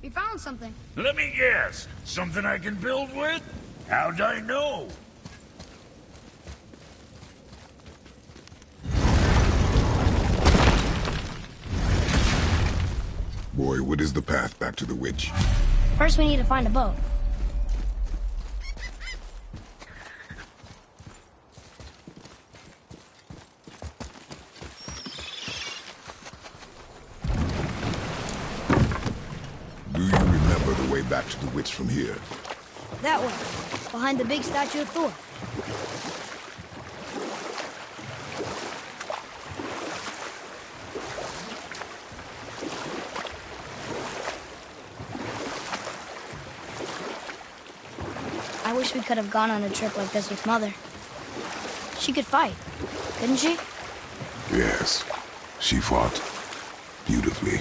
We found something. Let me guess. Something I can build with? How'd I know? Boy, what is the path back to the witch? First we need to find a boat. Do you remember the way back to the witch from here? That way, behind the big statue of Thor. I wish we could have gone on a trip like this with Mother. She could fight, couldn't she? Yes, she fought beautifully.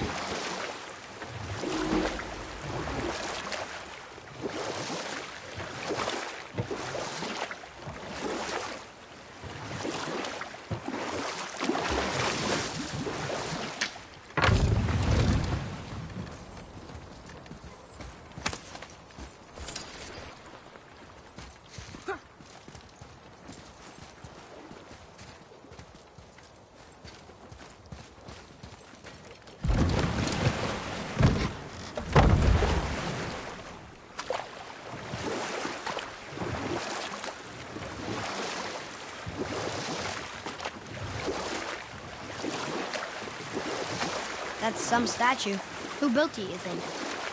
That's some statue. Who built it, you think?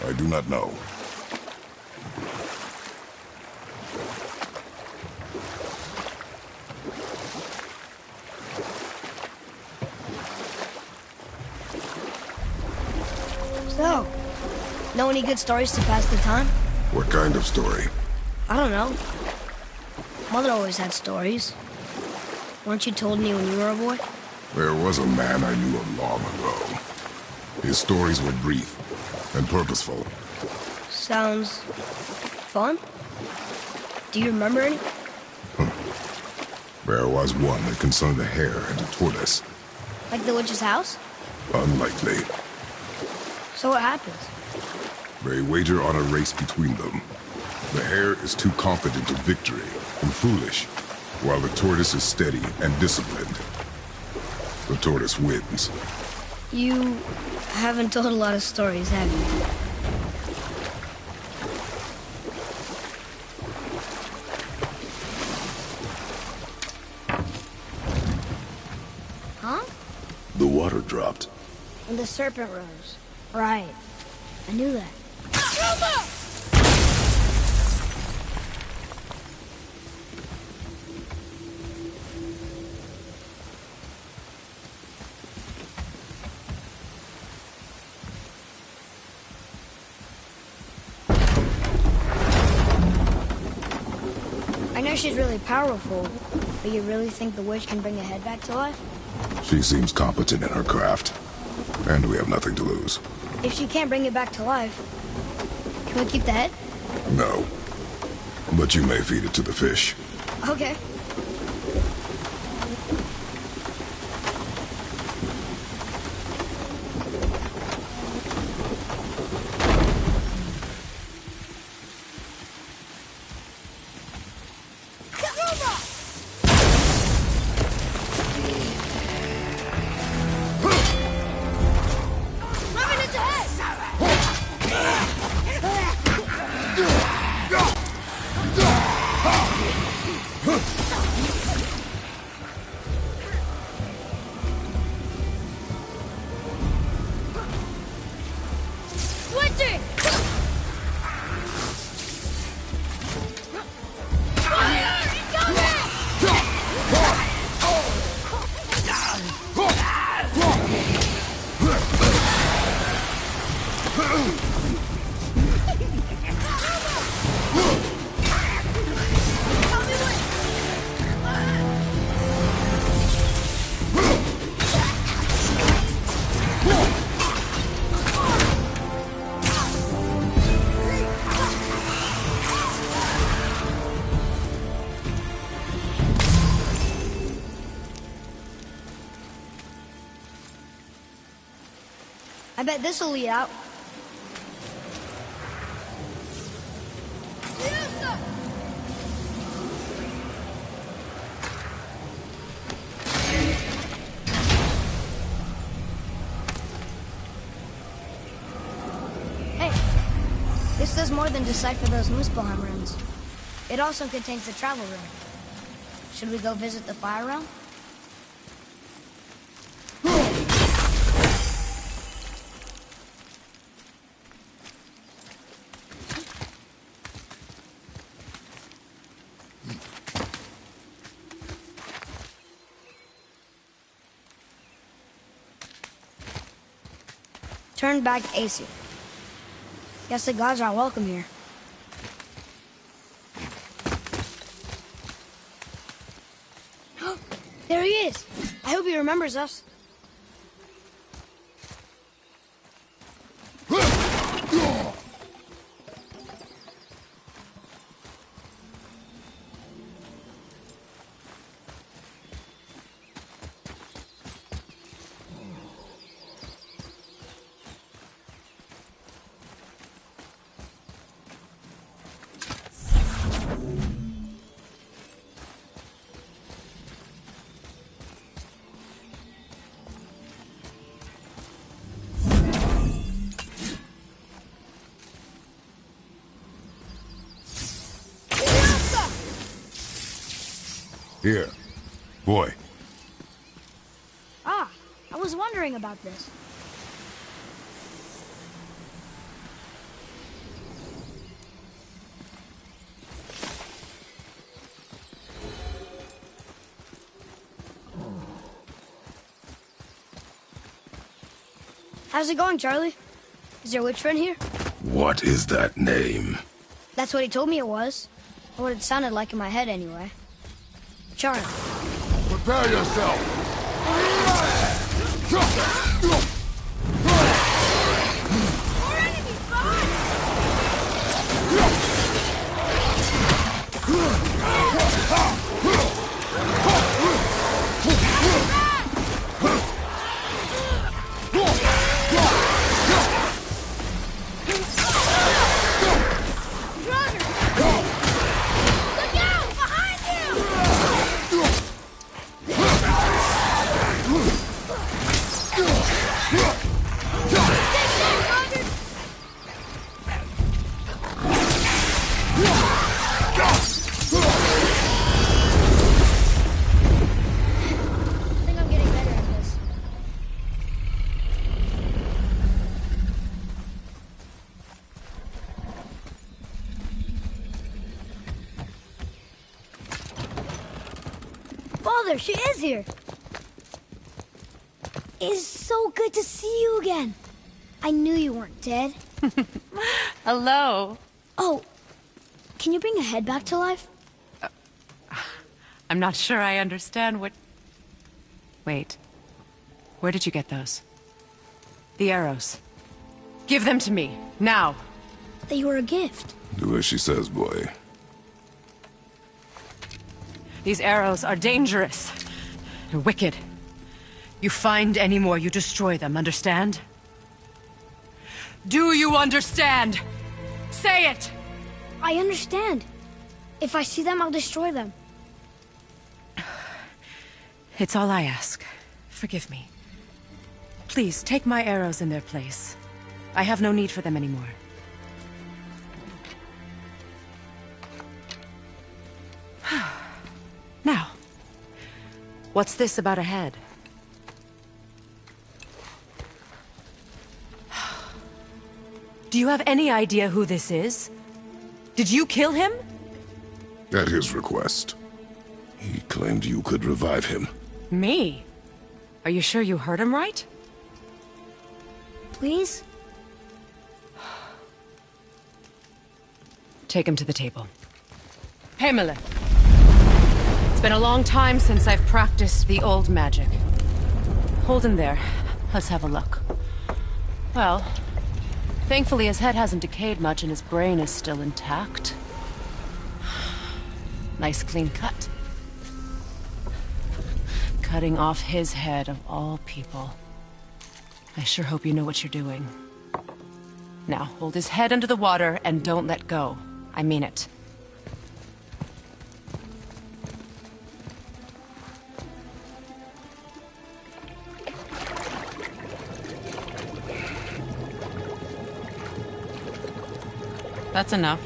I do not know. So, know any good stories to pass the time? What kind of story? I don't know. Mother always had stories. Weren't you told any when you were a boy? There was a man I knew of long ago. His stories were brief and purposeful. Sounds fun. Do you remember any? There was one that concerned a hare and a tortoise. Like the witch's house? Unlikely. So what happens? They wager on a race between them. The hare is too confident of victory and foolish, while the tortoise is steady and disciplined. The tortoise wins. You haven't told a lot of stories, have you? Huh? The water dropped. And the serpent rose. Right. I knew that. I know she's really powerful, but you really think the witch can bring a head back to life? She seems competent in her craft, and we have nothing to lose. If she can't bring it back to life, can we keep the head? No. But you may feed it to the fish. Okay. I bet this'll lead out. more than decipher those Muspelheim runes. It also contains the travel rune. Should we go visit the Fire Realm? Turn back to Aesir. Guess the gods aren't welcome here. There he is! I hope he remembers us. Here. Boy. Ah, I was wondering about this. How's it going, Charlie? Is your witch friend here? What is that name? That's what he told me it was. Or what it sounded like in my head, anyway. Charlie. Prepare yourself! Father, she is here. It is so good to see you again. I knew you weren't dead. Hello. Oh, can you bring a head back to life? I'm not sure I understand what... Wait. Where did you get those? The arrows. Give them to me, now. They were a gift. Do as she says, boy. These arrows are dangerous. They're wicked. You find any more, you destroy them, understand? Do you understand? Say it! I understand. If I see them, I'll destroy them. It's all I ask. Forgive me. Please, take my arrows in their place. I have no need for them anymore. Now, what's this about a head? Do you have any idea who this is? Did you kill him? At his request. He claimed you could revive him. Me? Are you sure you heard him right? Please? Take him to the table. Pamela. It's been a long time since I've practiced the old magic. Hold him there. Let's have a look. Well, thankfully his head hasn't decayed much and his brain is still intact. Nice clean cut. Cutting off his head of all people. I sure hope you know what you're doing. Now, hold his head under the water and don't let go. I mean it. That's enough.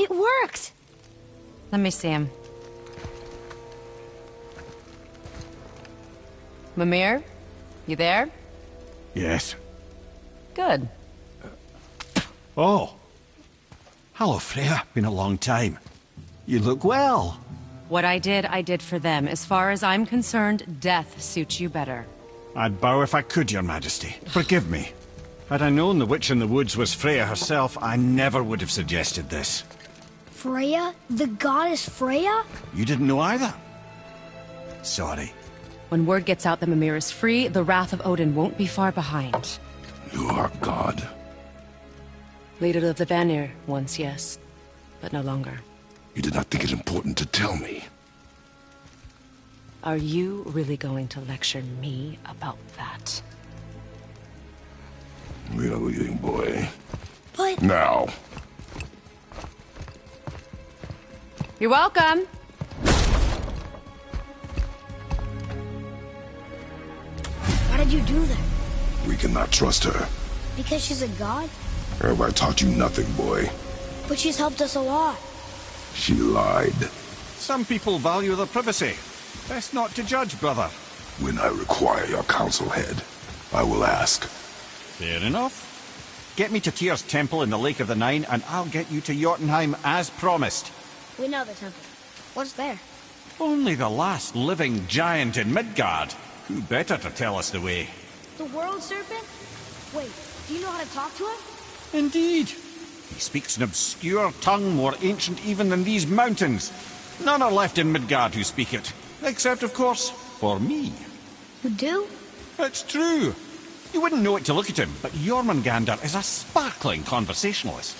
It worked! Let me see him. Mimir? You there? Yes. Good. Oh. Hello, Freya. Been a long time. You look well. What I did for them. As far as I'm concerned, death suits you better. I'd bow if I could, Your Majesty. Forgive me. Had I known the witch in the woods was Freya herself, I never would have suggested this. Freya? The goddess Freya? You didn't know either? Sorry. When word gets out that Mimir is free, the wrath of Odin won't be far behind. You are God. Leader of the Vanir, once yes, but no longer. You did not think it important to tell me. Are you really going to lecture me about that? We are leaving, boy. But... Now. You're welcome! Why did you do that? We cannot trust her. Because she's a god? Have I taught you nothing, boy? But she's helped us a lot. She lied. Some people value their privacy. Best not to judge, brother. When I require your counsel, head, I will ask. Fair enough. Get me to Tyr's temple in the Lake of the Nine, and I'll get you to Jotunheim as promised. We know the temple. What's there? Only the last living giant in Midgard. Who better to tell us the way? The world serpent? Wait, do you know how to talk to him? Indeed. He speaks an obscure tongue more ancient even than these mountains. None are left in Midgard who speak it. Except, of course, for me. You do? It's true. You wouldn't know it to look at him, but Jormungandr is a sparkling conversationalist.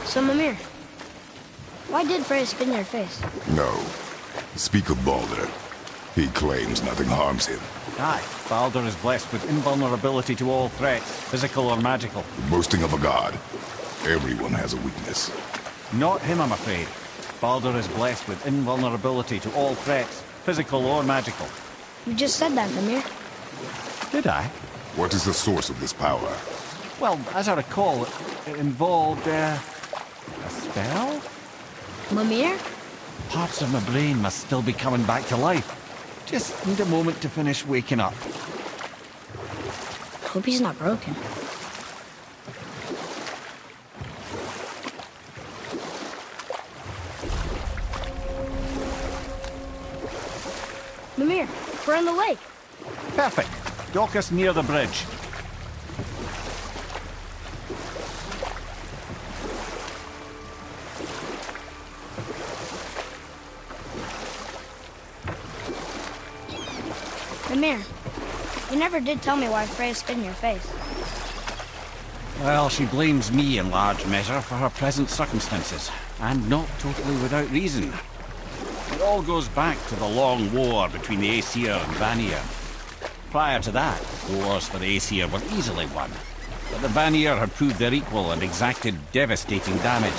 So, Mimir, why did Freya spit in your face? No. Speak of Baldur. He claims nothing harms him. Aye, Baldur is blessed with invulnerability to all threats, physical or magical. Boasting of a god. Everyone has a weakness. Not him, I'm afraid. Baldur is blessed with invulnerability to all threats, physical or magical. You just said that, Mimir. Did I? What is the source of this power? Well, as I recall, it involved, a spell? Mimir? Parts of my brain must still be coming back to life. Just need a moment to finish waking up. Hope he's not broken. Mimir, we're in the lake. Perfect. Dock us near the bridge. Mimir, you never did tell me why Freya spit in your face. Well, she blames me in large measure for her present circumstances, and not totally without reason. It all goes back to the long war between the Aesir and Vanir. Prior to that, wars for the Aesir were easily won, but the Vanir had proved their equal and exacted devastating damage.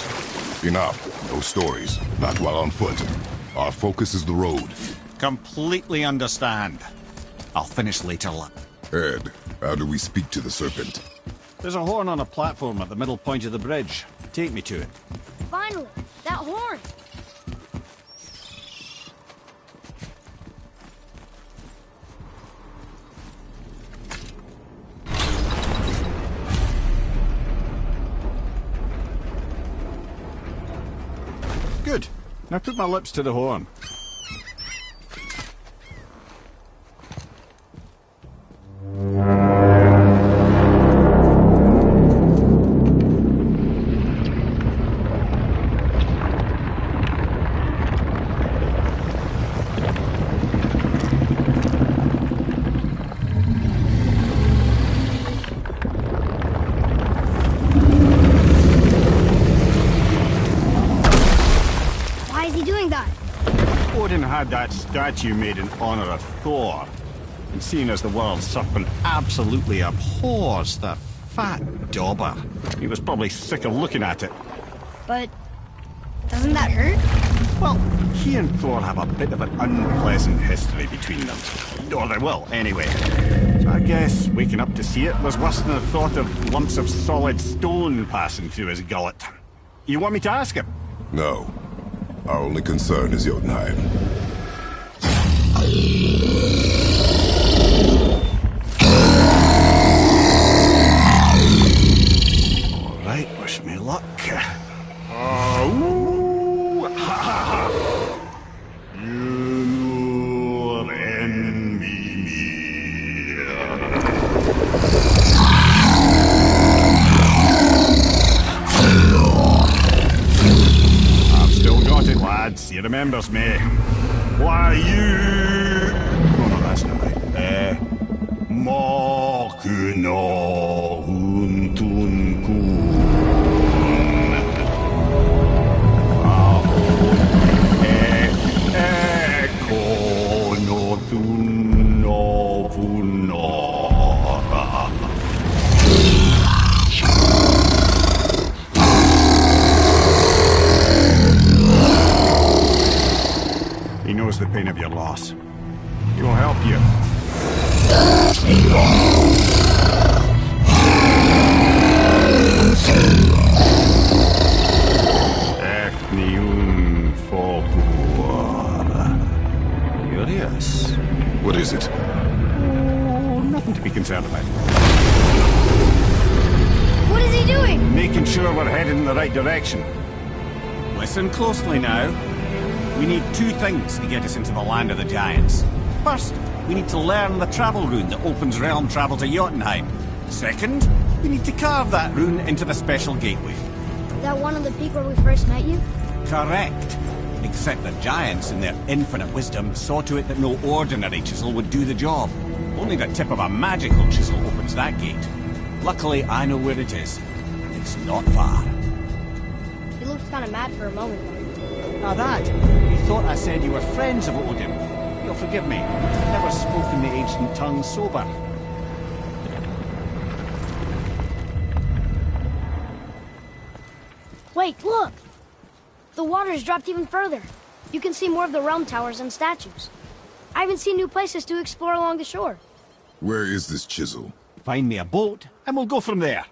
Enough. No stories. Not while on foot. Our focus is the road. Completely understand. I'll finish later. Ed, how do we speak to the serpent? There's a horn on a platform at the middle point of the bridge. Take me to it. Finally, that horn! Good. Now put my lips to the horn. he doing that? Odin had that statue made in honor of Thor. And seeing as the world serpent absolutely abhors the fat dauber, he was probably sick of looking at it. But doesn't that hurt? Well, he and Thor have a bit of an unpleasant history between them. Or they will, anyway. So I guess waking up to see it was worse than the thought of lumps of solid stone passing through his gullet. You want me to ask him? No. Our only concern is Jotunheim. All right, wish me luck. He remembers me. Why you... Oh no, that's not right. Makuna Huntun Kun. Eko no Thun no Vunora. He knows the pain of your loss. He will help you. Curious. What is it? Oh, nothing to be concerned about. What is he doing? Making sure we're headed in the right direction. Listen closely now. We need two things to get us into the land of the giants. First, we need to learn the travel rune that opens realm travel to Jotunheim. Second, we need to carve that rune into the special gateway. That one on the peak where we first met you? Correct. Except the giants, in their infinite wisdom, saw to it that no ordinary chisel would do the job. Only the tip of a magical chisel opens that gate. Luckily, I know where it is. And it's not far. He looked kind of mad for a moment. Now that, you thought I said you were friends of Odin. You'll forgive me. I've never spoken the ancient tongue sober. Wait, look! The water's dropped even further. You can see more of the realm towers and statues. I even see new places to explore along the shore. Where is this chisel? Find me a boat, and we'll go from there.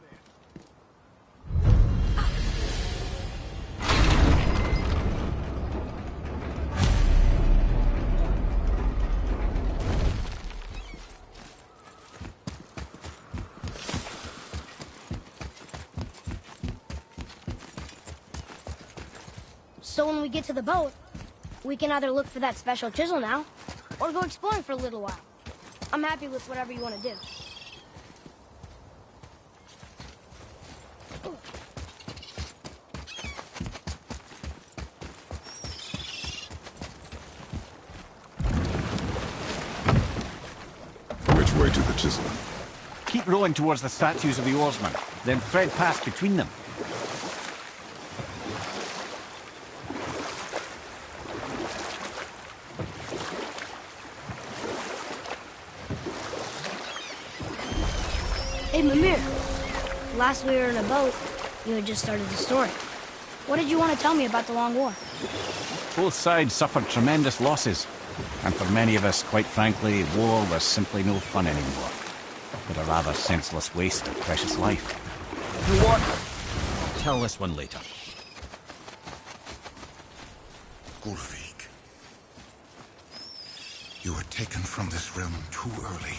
So when we get to the boat, we can either look for that special chisel now, or go exploring for a little while. I'm happy with whatever you want to do. Which way to the chisel? Keep rowing towards the statues of the oarsmen, then thread past between them. Hey, Mimir. Last we were in a boat, you had just started the story. What did you want to tell me about the Long War? Both sides suffered tremendous losses. And for many of us, quite frankly, war was simply no fun anymore. But a rather senseless waste of precious life. You know what? I'll tell this one later. Gulfig, you were taken from this realm too early.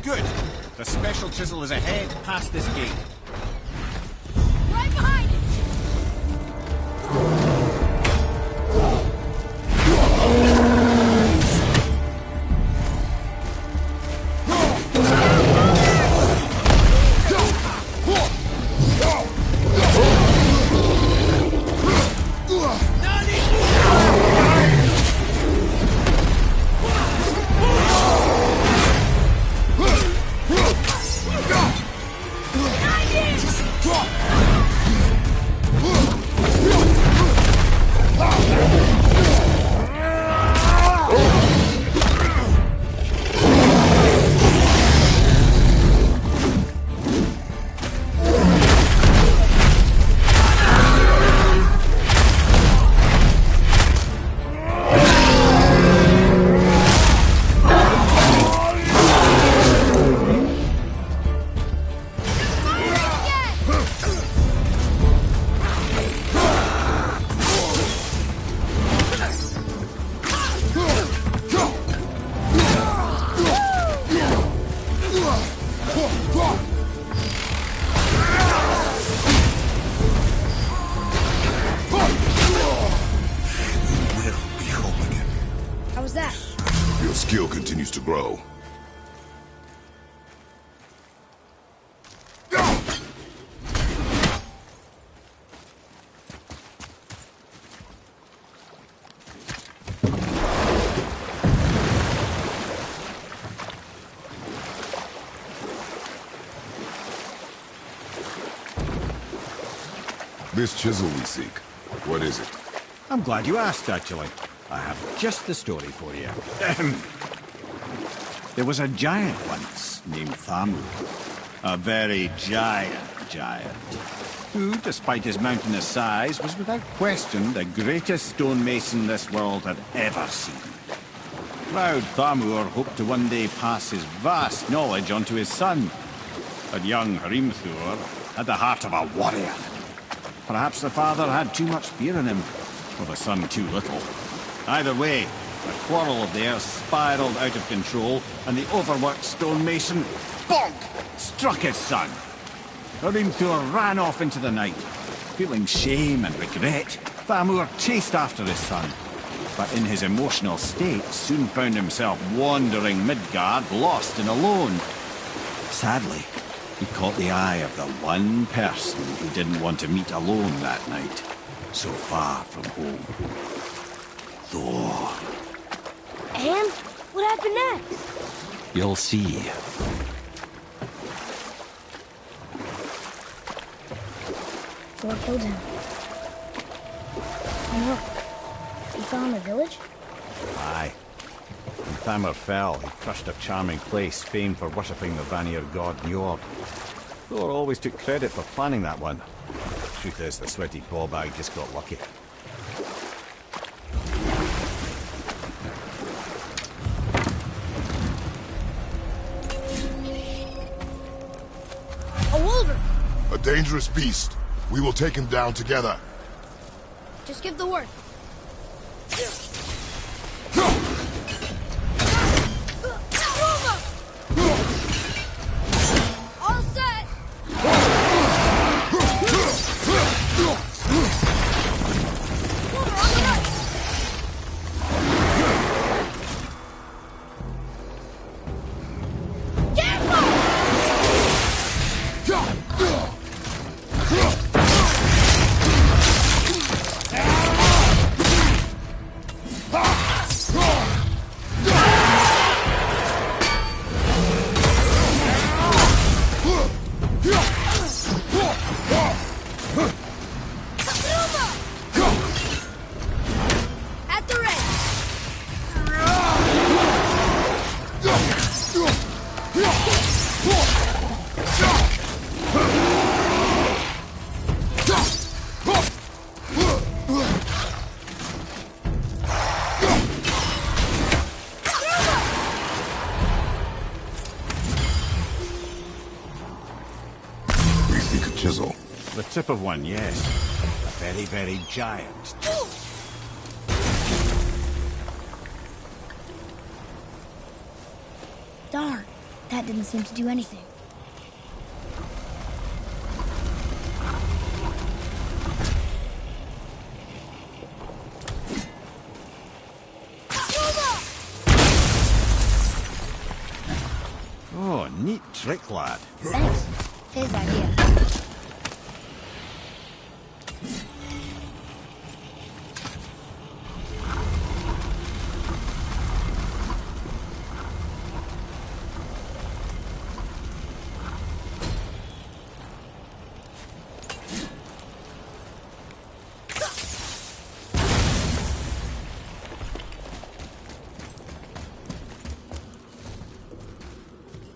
Good. The special chisel is ahead, past this gate. Right behind it! Behind skill continues to grow. This chisel we seek, what is it? I'm glad you asked, actually. I have just the story for you. There was a giant once named Thamur. A very giant, who, despite his mountainous size, was without question the greatest stonemason this world had ever seen. Proud Thamur hoped to one day pass his vast knowledge on to his son. But young Hrimthur had the heart of a warrior. Perhaps the father had too much fear in him, or the son too little. Either way, the quarrel of theirs spiraled out of control, and the overworked stonemason, bonk, struck his son. Hrimthur ran off into the night. Feeling shame and regret, Thamur chased after his son, but in his emotional state soon found himself wandering Midgard, lost and alone. Sadly, he caught the eye of the one person he didn't want to meet alone that night, so far from home. Thor. And? What happened next? You'll see. Thor killed him. And look, he fell in the village? Aye. When Thamur fell, he crushed a charming place famed for worshipping the Vanir god Njord. Thor always took credit for planning that one. Truth is, the sweaty ballbag just got lucky. A wolver! A dangerous beast. We will take him down together. Just give the word. All set! Wolver on the right! At the ready! We seek a chisel. The tip of one, yes. A very, very giant. Darn, that didn't seem to do anything. Oh, neat trick, lad. Thanks. His idea.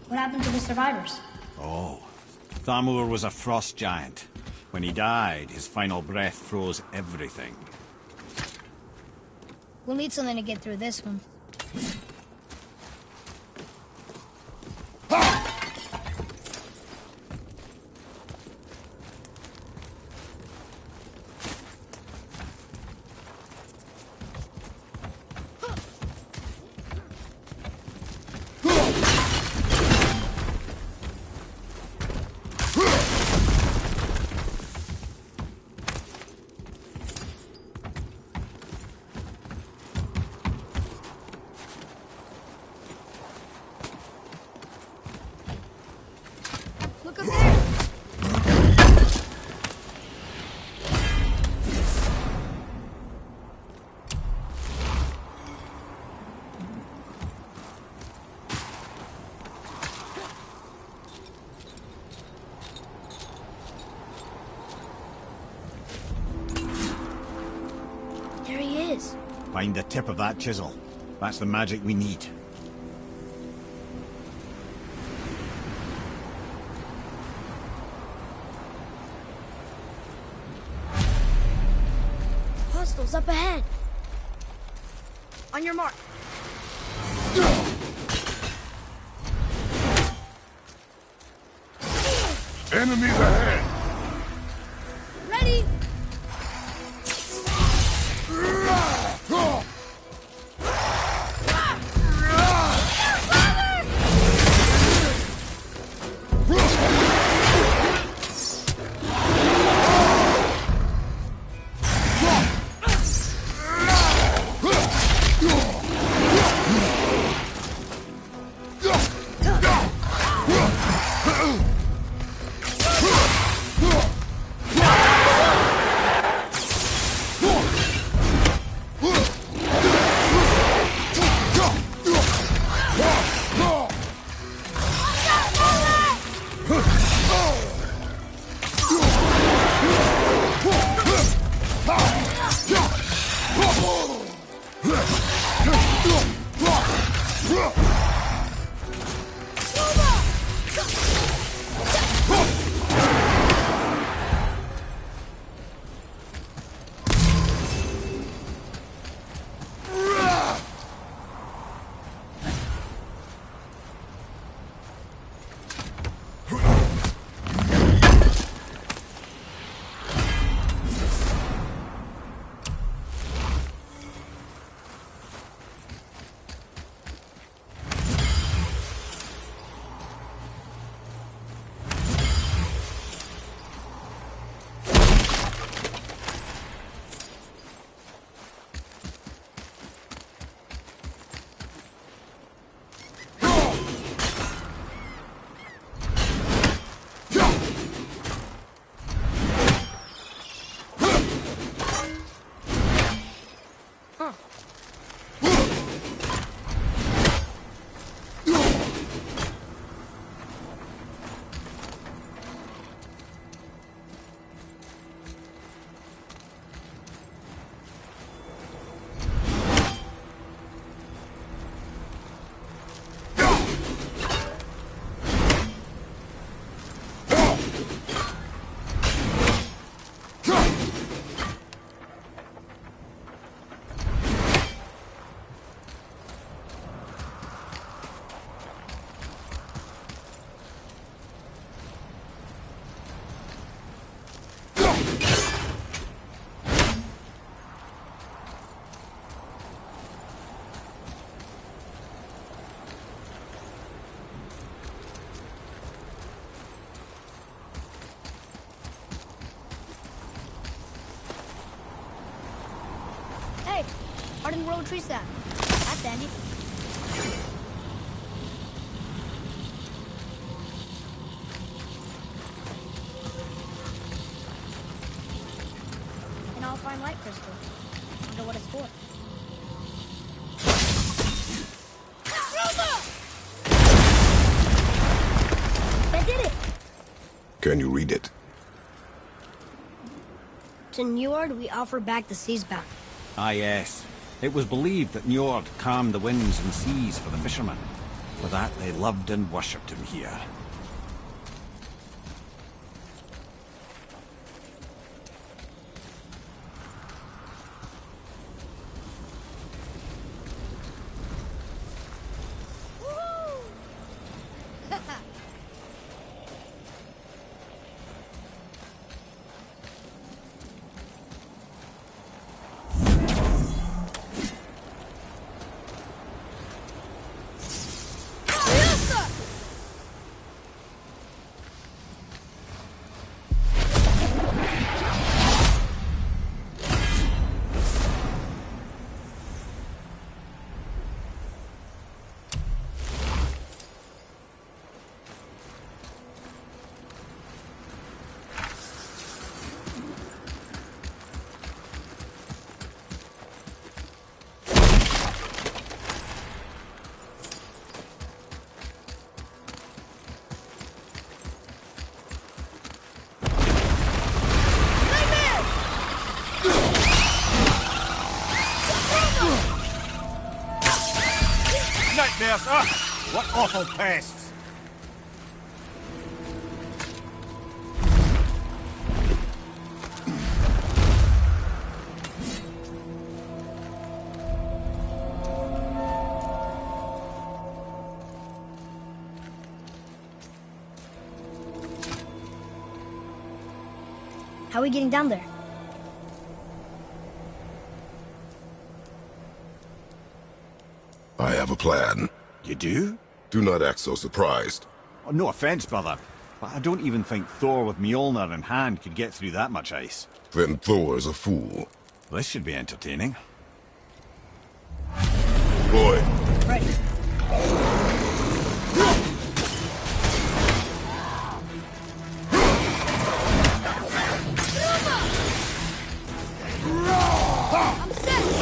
What happened to the survivors? Oh, Thamur was a frost giant. When he died, his final breath froze everything. We'll need something to get through this one. is. Find the tip of that chisel. That's the magic we need. Hostiles up ahead. On your mark. Enemies ahead! Ready? Hardened road tree stand. That's handy. An all fine light crystal. Wonder what it's for. That did it! Can you read it? To Njord, we offer back the seas bound. Ah, yes. It was believed that Njord calmed the winds and seas for the fishermen. For that, they loved and worshipped him here. nightmares! Ugh! What awful pests! How are we getting down there? I have a plan. You do? Do not act so surprised. Oh, no offense, brother, but I don't even think Thor with Mjolnir in hand could get through that much ice. Then Thor's a fool. This should be entertaining. Boy, Ready. I'm set!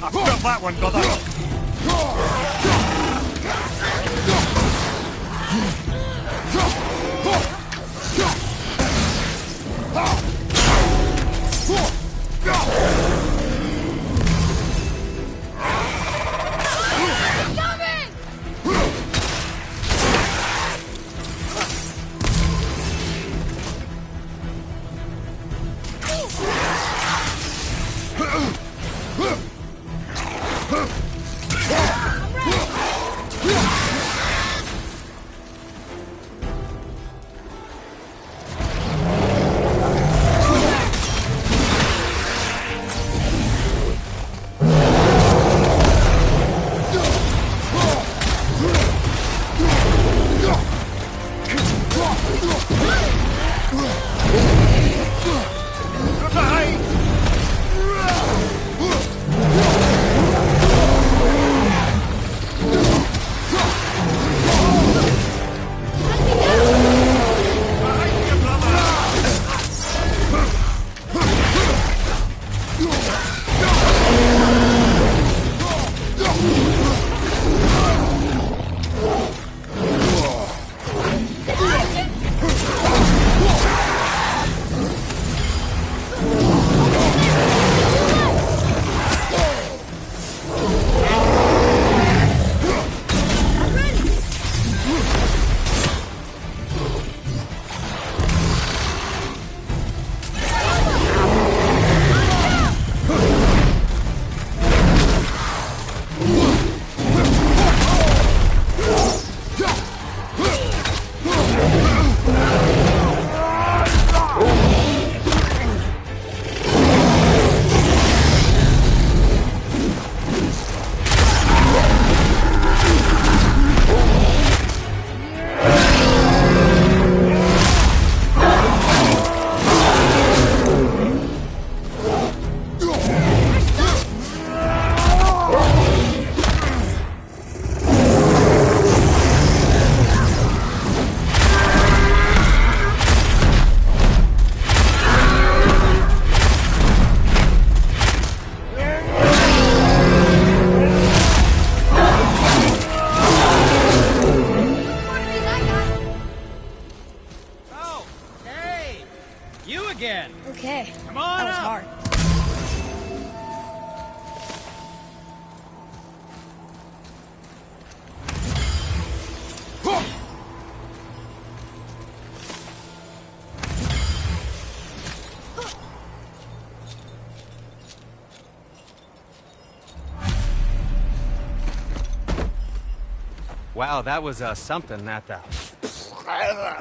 I felt that one, brother! Okay. Come on that was up. hard. Wow, that was something, that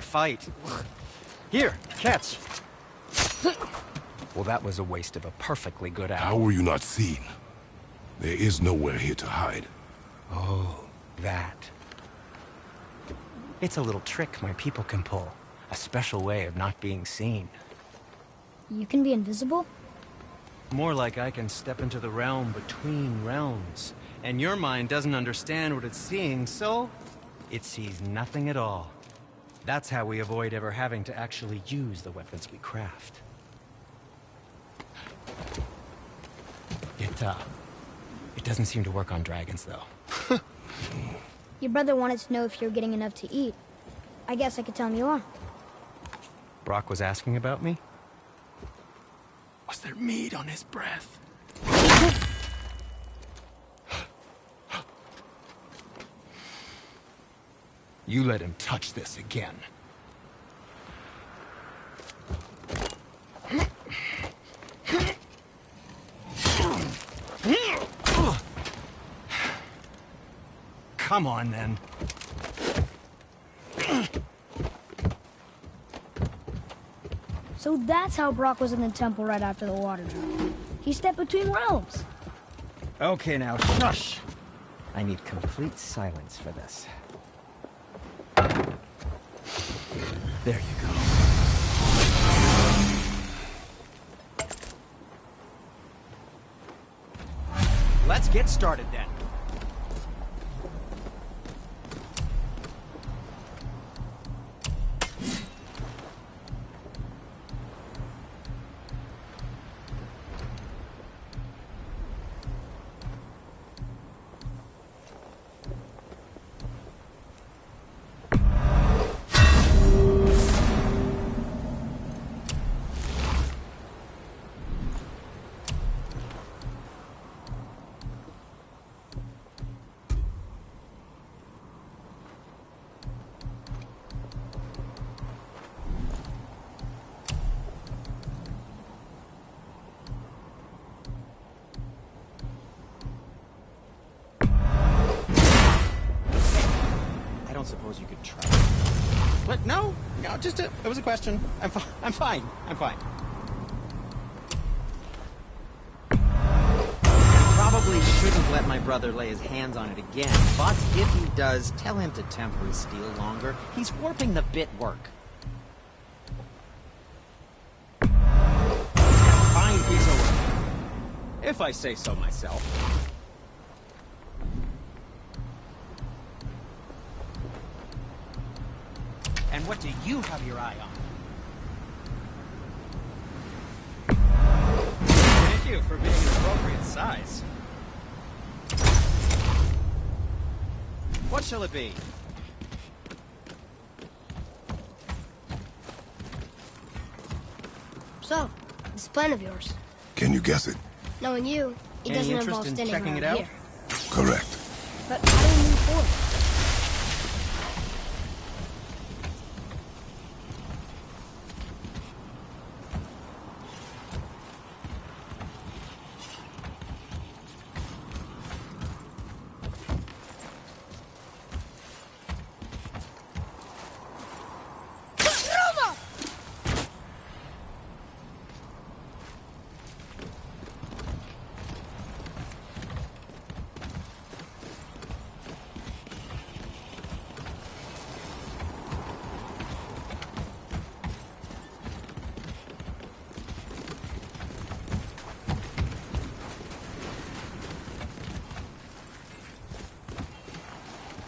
fight. Here, catch. Well, that was a waste of a perfectly good How hour. were you not seen? There is nowhere here to hide. Oh, that. It's a little trick my people can pull. A special way of not being seen. You can be invisible? More like I can step into the realm between realms And your mind doesn't understand what it's seeing, so it sees nothing at all. That's how we avoid ever having to actually use the weapons we craft. It doesn't seem to work on dragons, though. Your brother wanted to know if you're getting enough to eat. I guess I could tell him you are. Brock was asking about me? Was there meat on his breath? You let him touch this again. Come on, then. So that's how Brock was in the temple right after the water drop. He stepped between realms. Okay, now, shush! I need complete silence for this. There you go. Let's get started, then. I don't suppose you could try. What? No, just it was a question. I'm fine. Probably shouldn't let my brother lay his hands on it again, but if he does, tell him to temper his steel longer. He's warping the bit work. Fine piece of work, if I say so myself. And what do you have your eye on? Thank you for being an appropriate size. What shall it be? So, this plan of yours. Can you guess it? Knowing you, it doesn't involve standing checking around it out? here. Correct. But how do we move forward?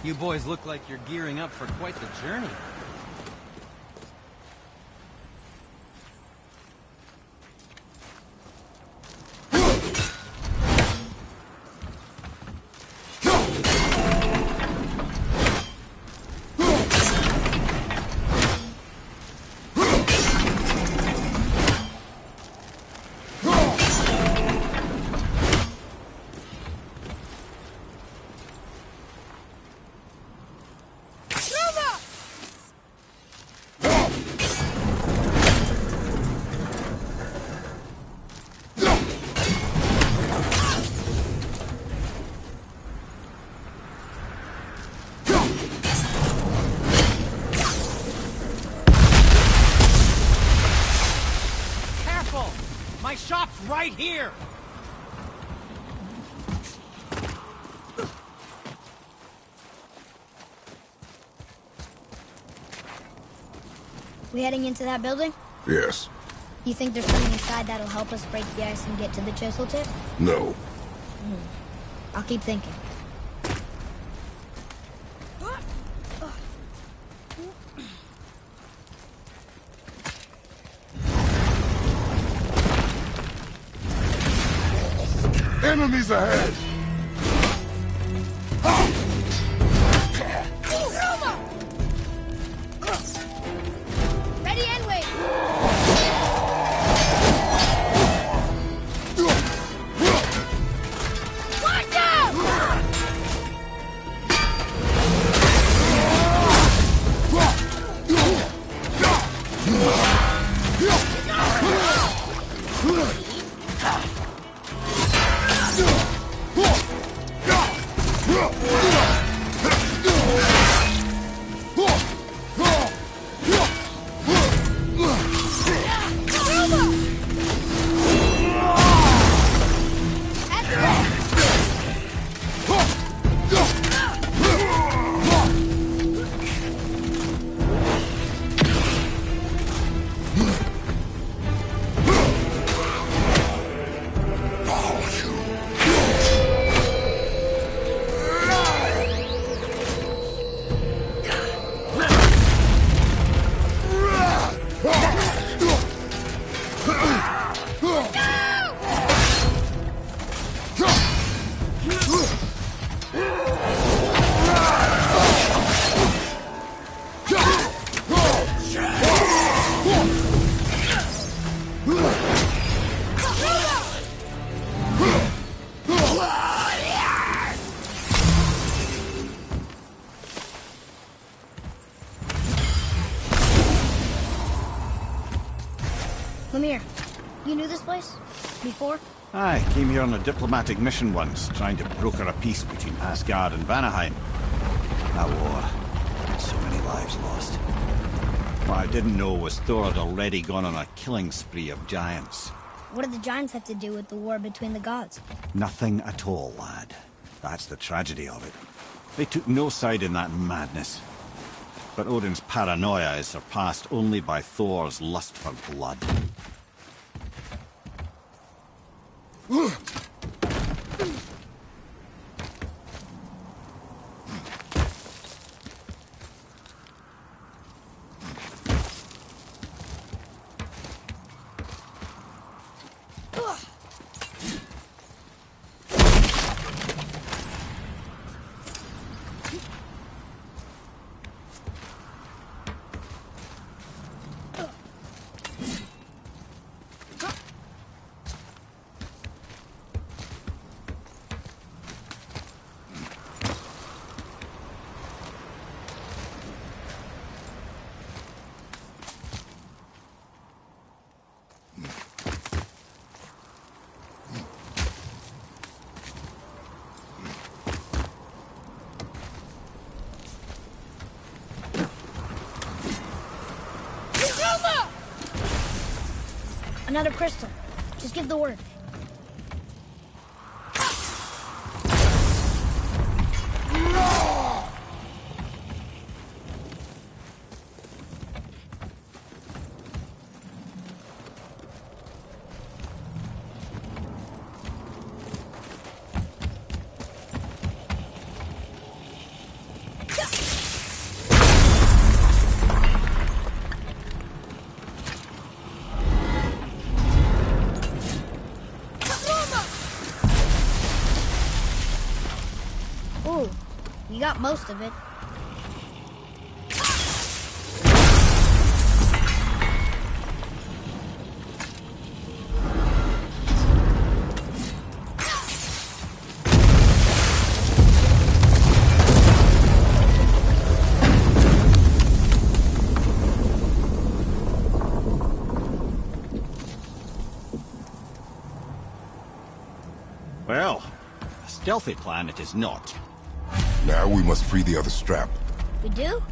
You boys look like you're gearing up for quite the journey. My shop's right here! We heading into that building? Yes. You think there's something inside that'll help us break the ice and get to the chisel tip? No. I'll keep thinking. Enemies ahead! Ready and wait! Watch out! Lemire, you knew this place? Before? I came here on a diplomatic mission once, trying to broker a peace between Asgard and Vanaheim. That war, so many lives lost. What I didn't know was Thor had already gone on a killing spree of giants. What did the giants have to do with the war between the gods? Nothing at all, lad. That's the tragedy of it. They took no side in that madness. But Odin's paranoia is surpassed only by Thor's lust for blood. Another crystal. Just give the word. Ooh, you got most of it. Well, a stealthy plan it is not. Now we must free the other strap. We do?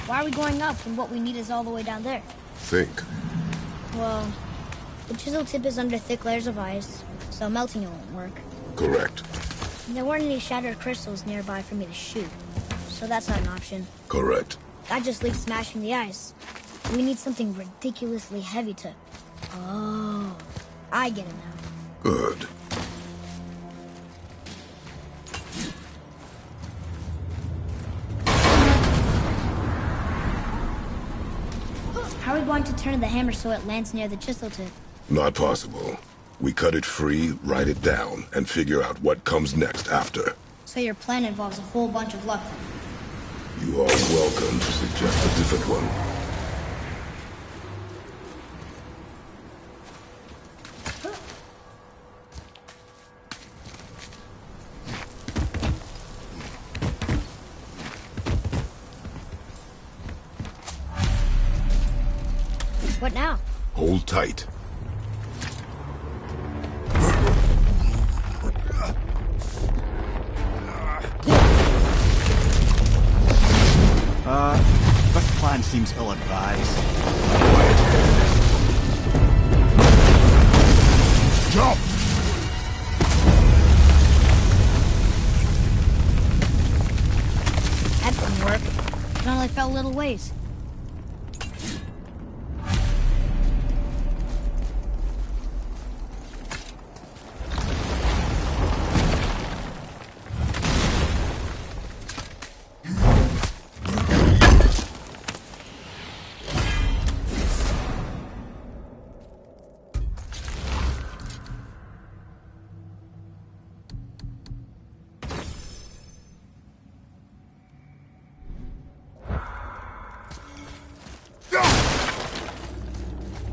Why are we going up when what we need is all the way down there? Think. Well, the chisel tip is under thick layers of ice, so melting it won't work. Correct. And there weren't any shattered crystals nearby for me to shoot, so that's not an option. Correct. That just leaves smashing the ice. We need something ridiculously heavy to... Oh, I get it now. Good. How are we going to turn the hammer so it lands near the chisel tip? Not possible. We cut it free, write it down, and figure out what comes next after. So your plan involves a whole bunch of luck then? You are welcome to suggest a different one. What now? Hold tight. This plan seems ill-advised. Jump! That didn't work. It only fell a little ways.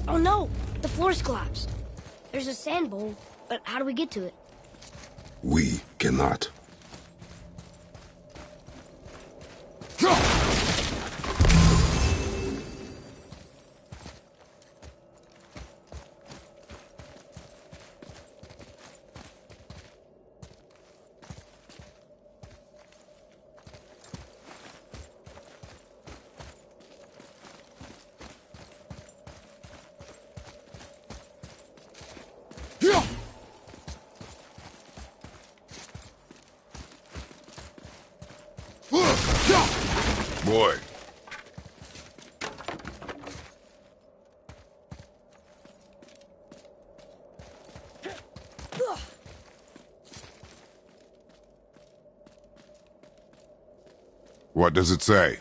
Oh no! The floor's collapsed. There's a sand bowl, but how do we get to it? We cannot. Boy. What does it say?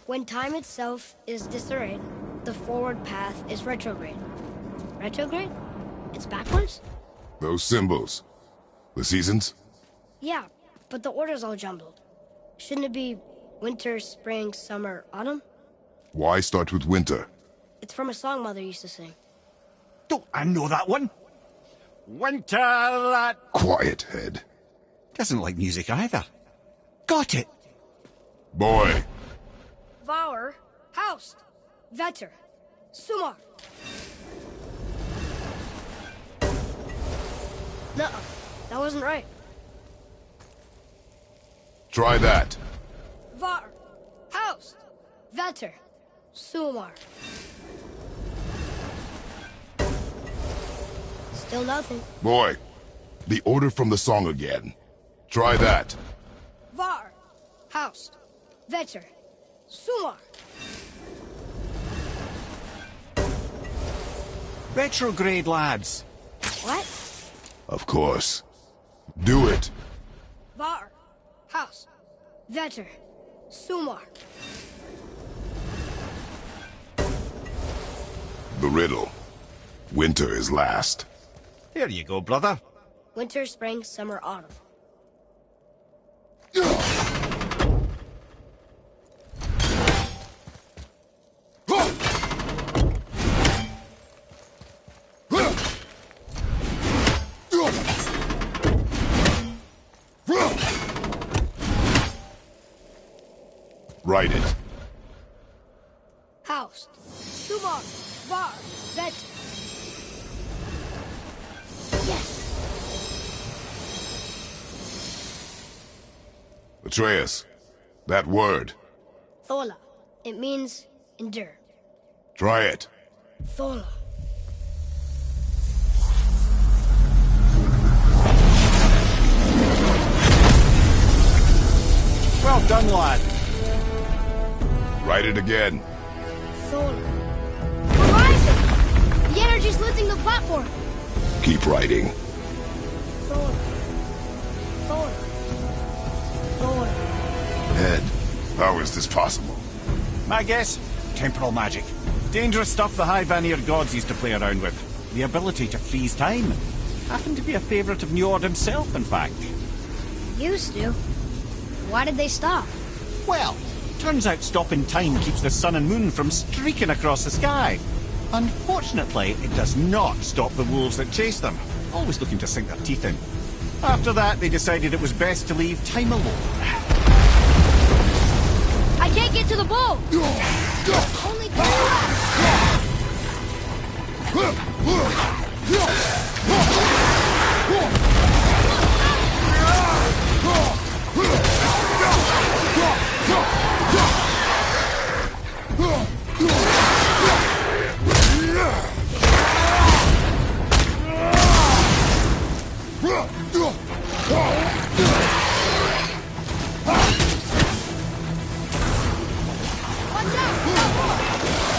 When time itself is disarrayed, the forward path is retrograde. Retrograde? It's backwards? Those symbols. The seasons? Yeah, but the order's all jumbled. Shouldn't it be winter, spring, summer, autumn? Why start with winter? It's from a song Mother used to sing. Don't I know that one? Winter that... Quiet, head. Doesn't like music either. Got it! Boy. Vauer, Haust, Vetter, Sumar. Nuh-uh, that wasn't right. Try that. Var, Haust, Vetter, Sumar. Still nothing. Boy. The order from the song again. Try that. Var, Haust, Vetter, Sumar. Retrograde, lads. What? Of course. Do it. Var, Haust, Vetter, Sumar. The riddle. Winter is last. Here you go, brother. Winter, spring, summer, autumn. Write it. Haust, Sumar, Var, Vetter. Yes! Atreus. That word. Thola. It means endure. Try it. Thola. Well done, lad. Write it again. Thor. We're rising! The energy's lifting the platform. Keep writing. Thor. Thor. Thor. Ed, how is this possible? My guess? Temporal magic. Dangerous stuff the High Vanir gods used to play around with. The ability to freeze time. Happened to be a favourite of Njord himself, in fact. Used to. Why did they stop? Well, turns out stopping time keeps the sun and moon from streaking across the sky. Unfortunately, it does not stop the wolves that chase them, always looking to sink their teeth in. After that, they decided it was best to leave time alone. I can't get to the bow! Only two Watch out!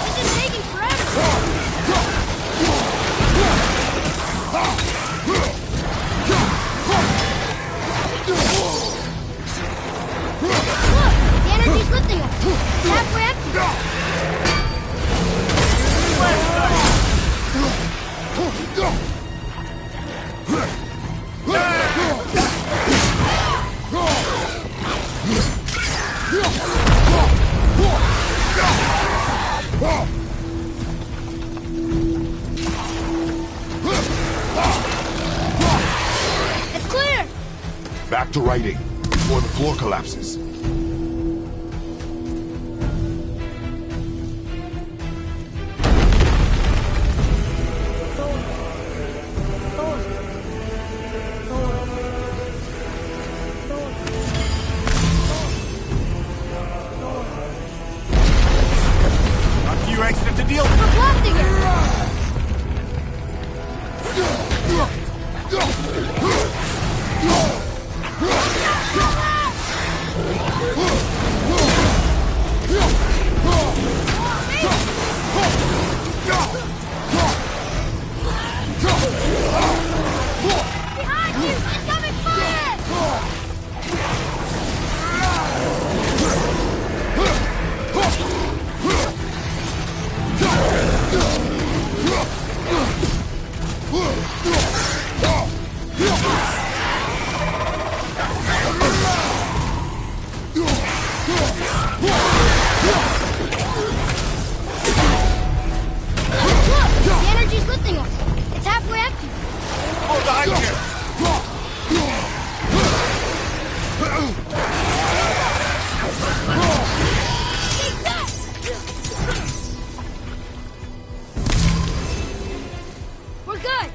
This is taking forever! Look! The energy's lifting us! It's halfway empty! It's clear! Back to writing, before the floor collapses. A few extra to deal with. We're blasting it! Behind you! Incoming fire! Look! The energy's lifting us! It's halfway empty! Oh, behind you! Take that! We're good!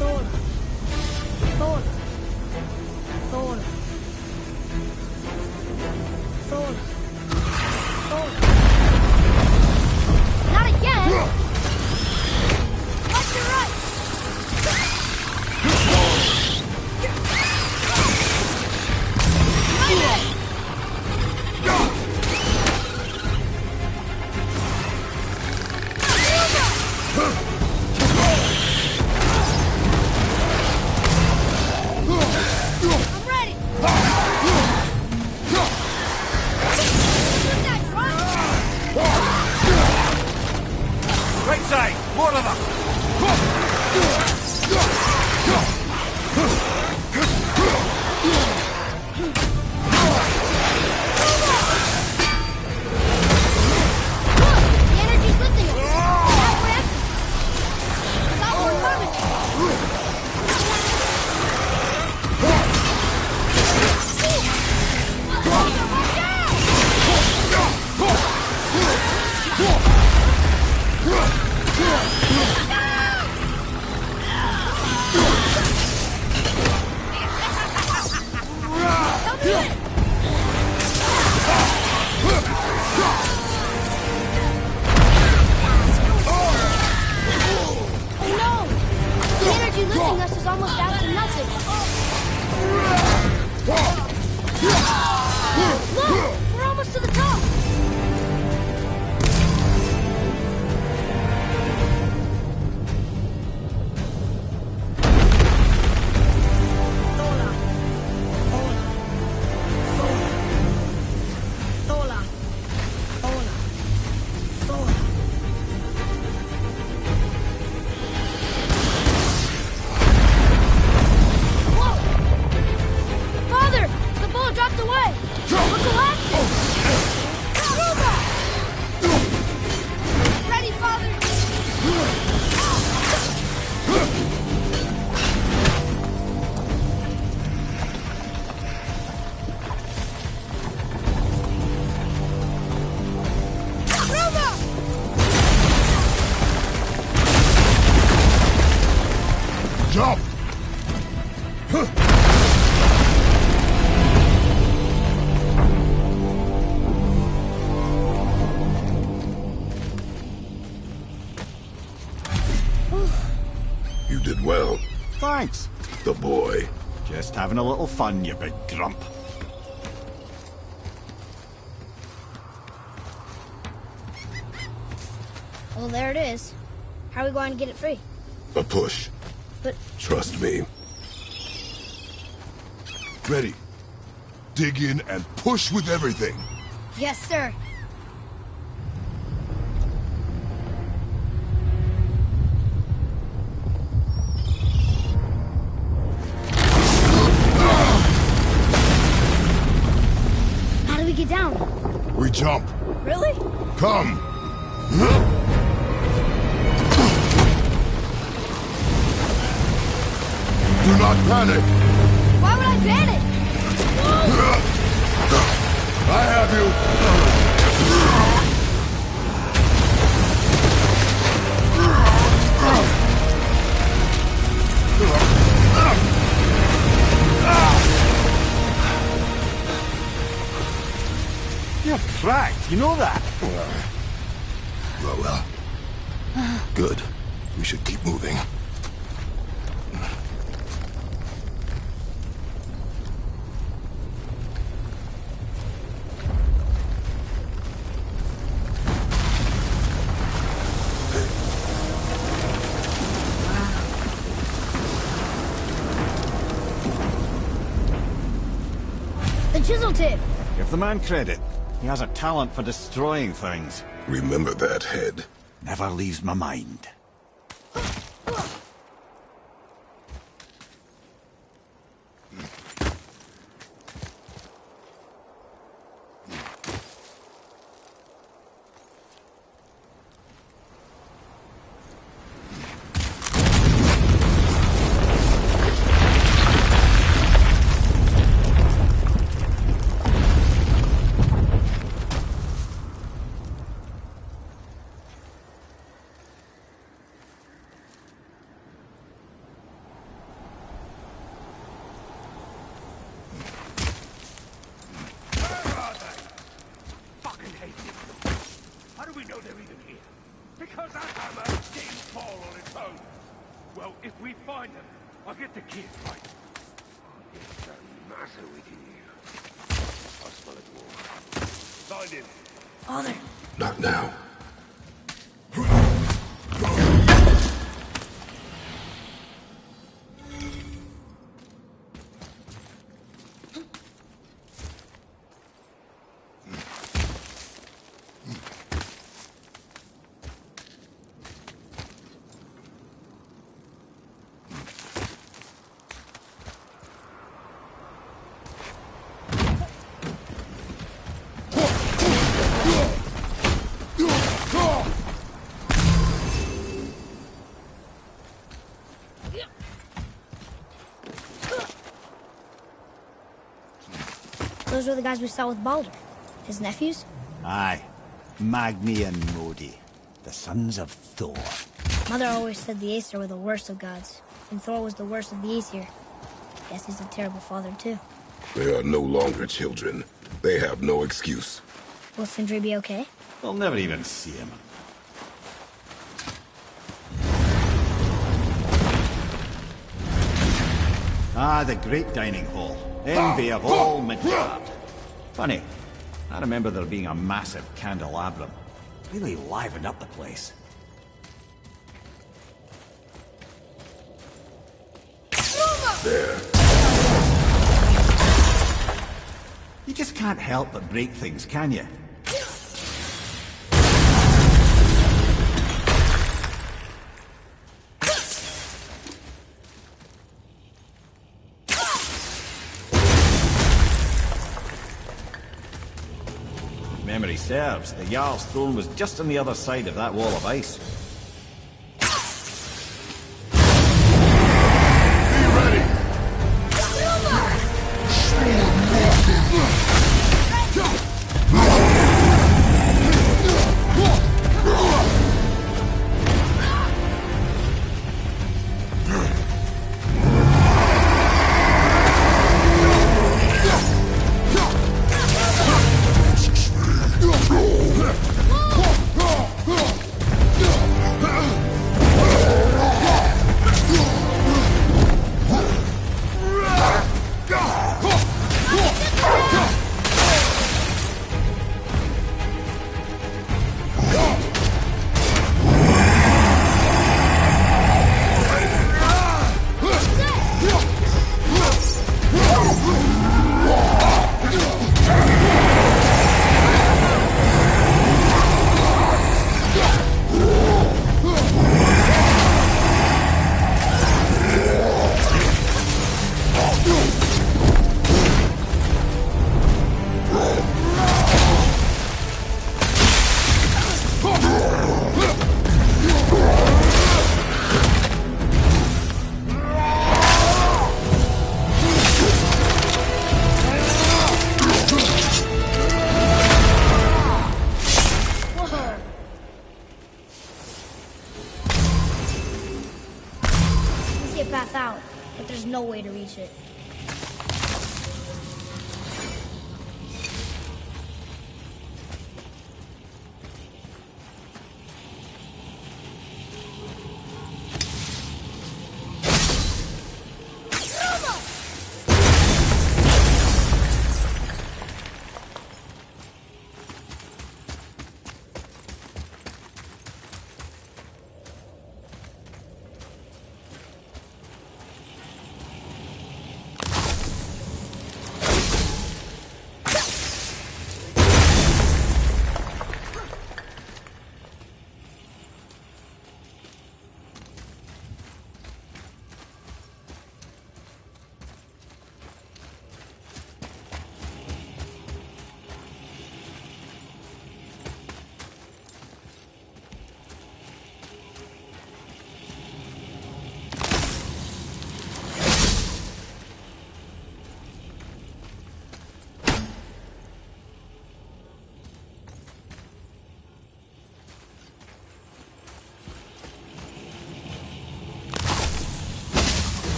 Thor. Thor. Thor. Thor. Thor. Not again! Watch your right! Right! I'm ready! Shoot that truck! Right side, more of them! Look! The energy's lifting us! Halfway empty! Got more coming! Jump! You did well. Thanks. The boy. Just having a little fun, you big grump. Well, there it is. How are we going to get it free? A push. But... Trust me. Ready. Dig in and push with everything. Yes, sir. How do we get down? We jump. Really? Come. Do not panic. Why would I panic? I have you. You're cracked, you know that? Well. Good. We should keep moving. The chisel tip. Give the man credit. He has a talent for destroying things. Remember that head. Never leaves my mind. Because that hammer didn't fall on its own. Well, if we find them, I'll get the kid right. It's the matter with you. I smell it all. Find him. Father. Not now. Those were the guys we saw with Baldur. His nephews? Aye. Magni and Modi. The sons of Thor. Mother always said the Aesir were the worst of gods, and Thor was the worst of the Aesir. Guess he's a terrible father, too. They are no longer children. They have no excuse. Will Sindri be okay? They'll never even see him. Ah, the great dining hall. Envy of all Midgard. Funny, I remember there being a massive candelabrum. Really livened up the place. There. You just can't help but break things, can you? Memory serves, the Jarl's throne was just on the other side of that wall of ice. Be ready! escape path out, but there's no way to reach it.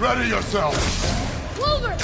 Ready yourself! Clover!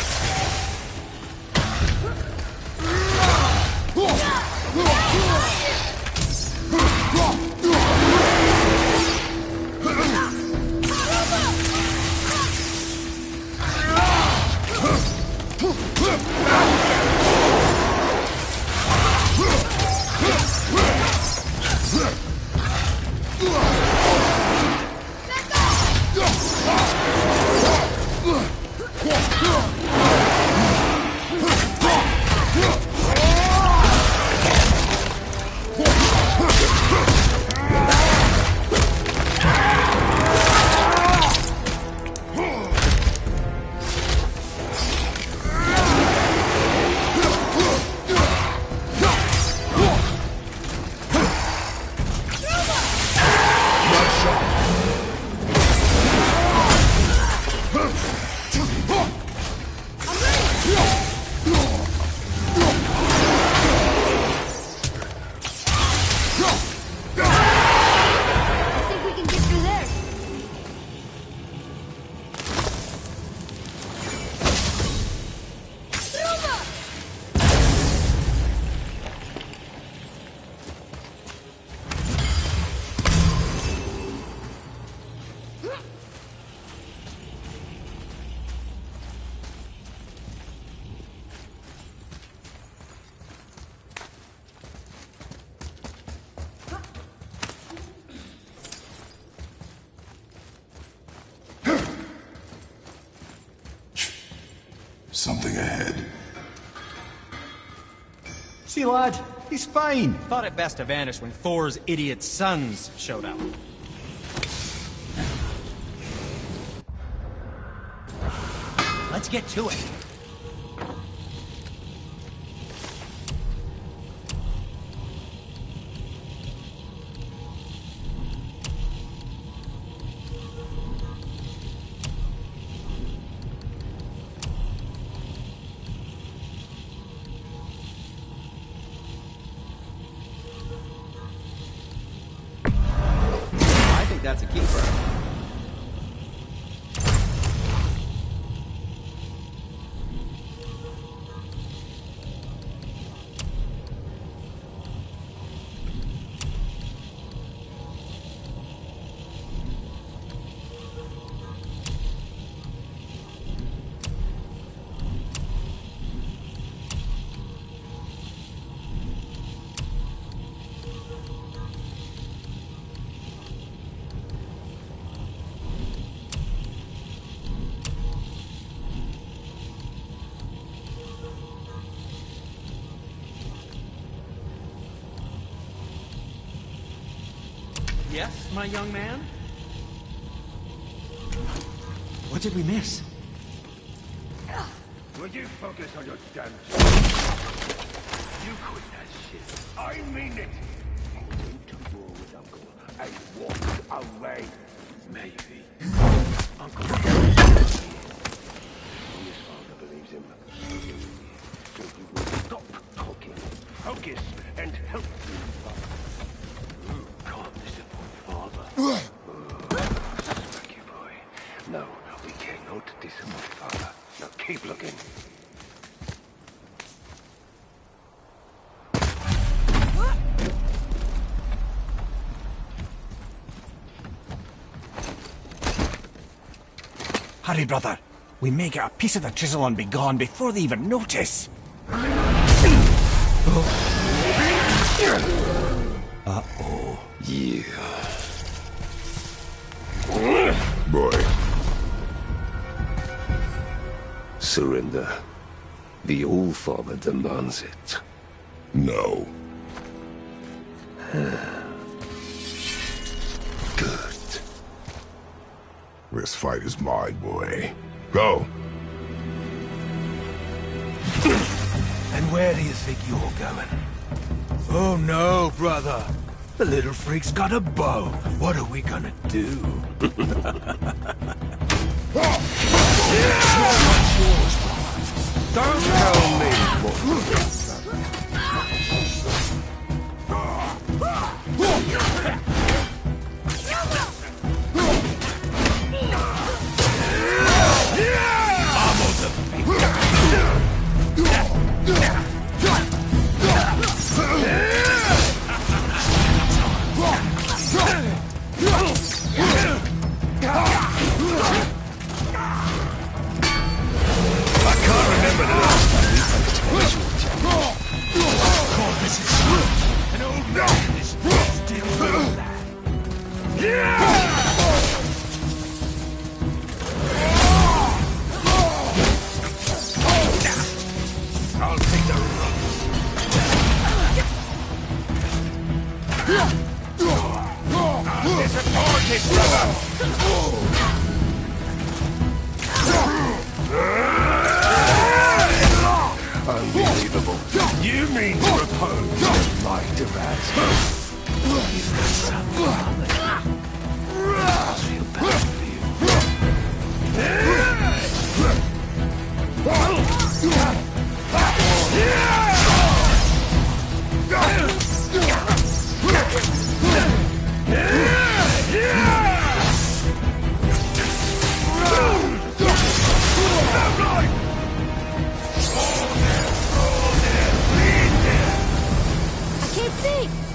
Something ahead. See, lad, he's fine. Thought it best to vanish when Thor's idiot sons showed up. Let's get to it. I think that's a keeper. Yes, my young man? What did we miss? Would you focus on your damn You quit that shit. I mean it. You went to war with Uncle and walked away. Maybe. Uncle his father believes him. So you will stop talking, focus, and help me. You can't disappoint father. Smack you, boy. No, we cannot disappoint father. Now keep looking. Hurry, brother. We may get a piece of the chisel and be gone before they even notice. Uh-oh. Yeah. Boy. Surrender. The All-Father demands it. No. Good. This fight is mine, boy. Go. And where do you think you're going? Oh no, brother. The little freak's got a bow. What are we gonna do? Don't tell me what Unbelievable. You mean to oppose my device? You've got some fun. I feel bad for you.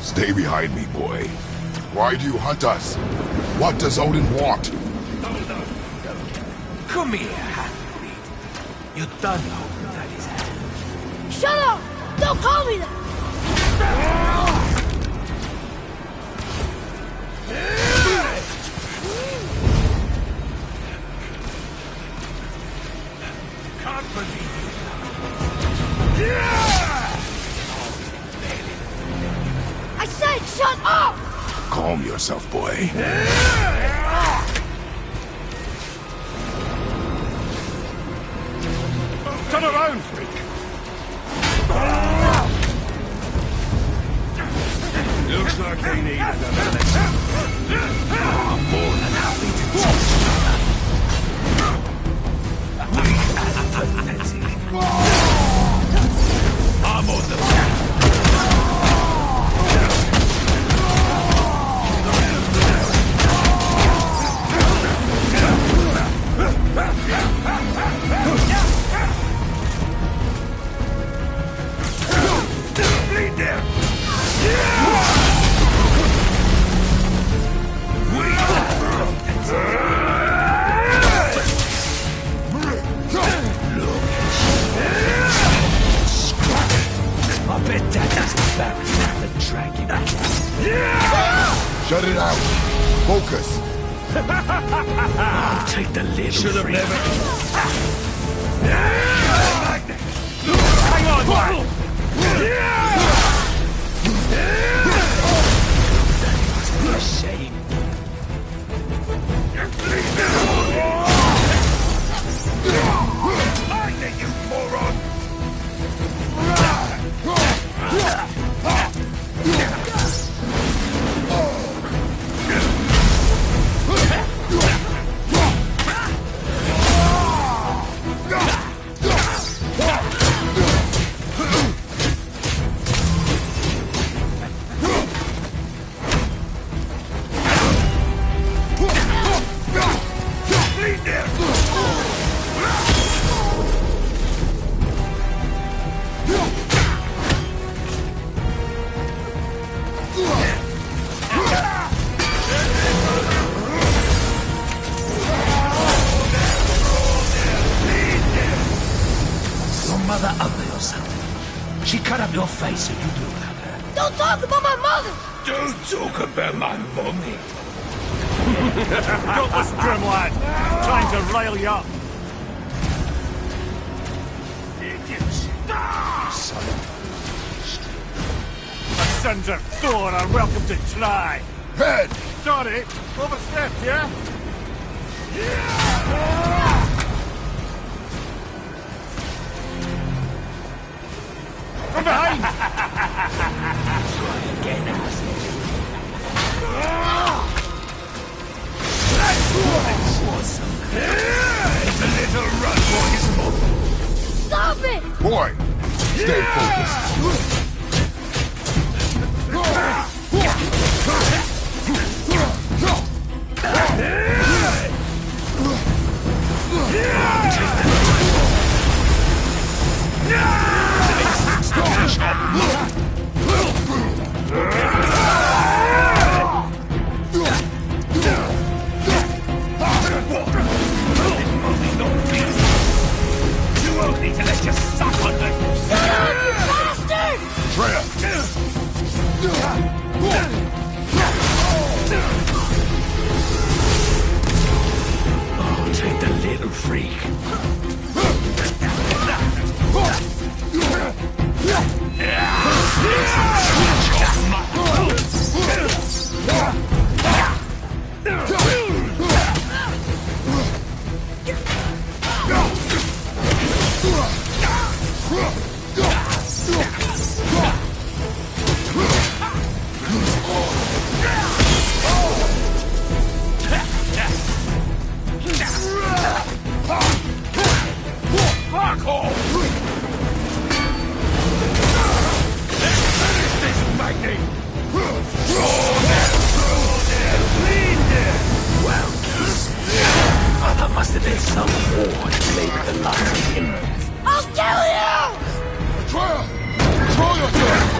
Stay behind me, boy. Why do you hunt us? What does Odin want? Come here, half-breed. You done holding Daddy's hand. Shut up! Don't call me that! Can't believe you. I said shut up! Calm yourself, boy. down, freak! Looks like they need another lesson. I'm more than happy to teach you. I'm on the back. Bleed there! I bet that is embarrassing to drag you back. Shut it out. Focus. I'll take the little Should have never. Hang on, man. That must be a shame. Like it, you moron! Mother ugly or something. She cut up your face and you blew like her. Don't talk about my mother! Don't talk about my mommy. Don't listen to him, lad. Trying to rile you up. Idiots! The sons of Thor are welcome to try. Head! Sorry, overstepped, yeah? From behind! Try again, asshole. That's awesome. It's a little run, boys. Stop it! Boy, stay focused. You won't need to let you suck on me. You bastard! Treya! Oh, take the little freak. Fuck off! Let's finish this, Magni! Well, there must have been some war to play with the likes of him. I'll kill you! Treya! Control yourself!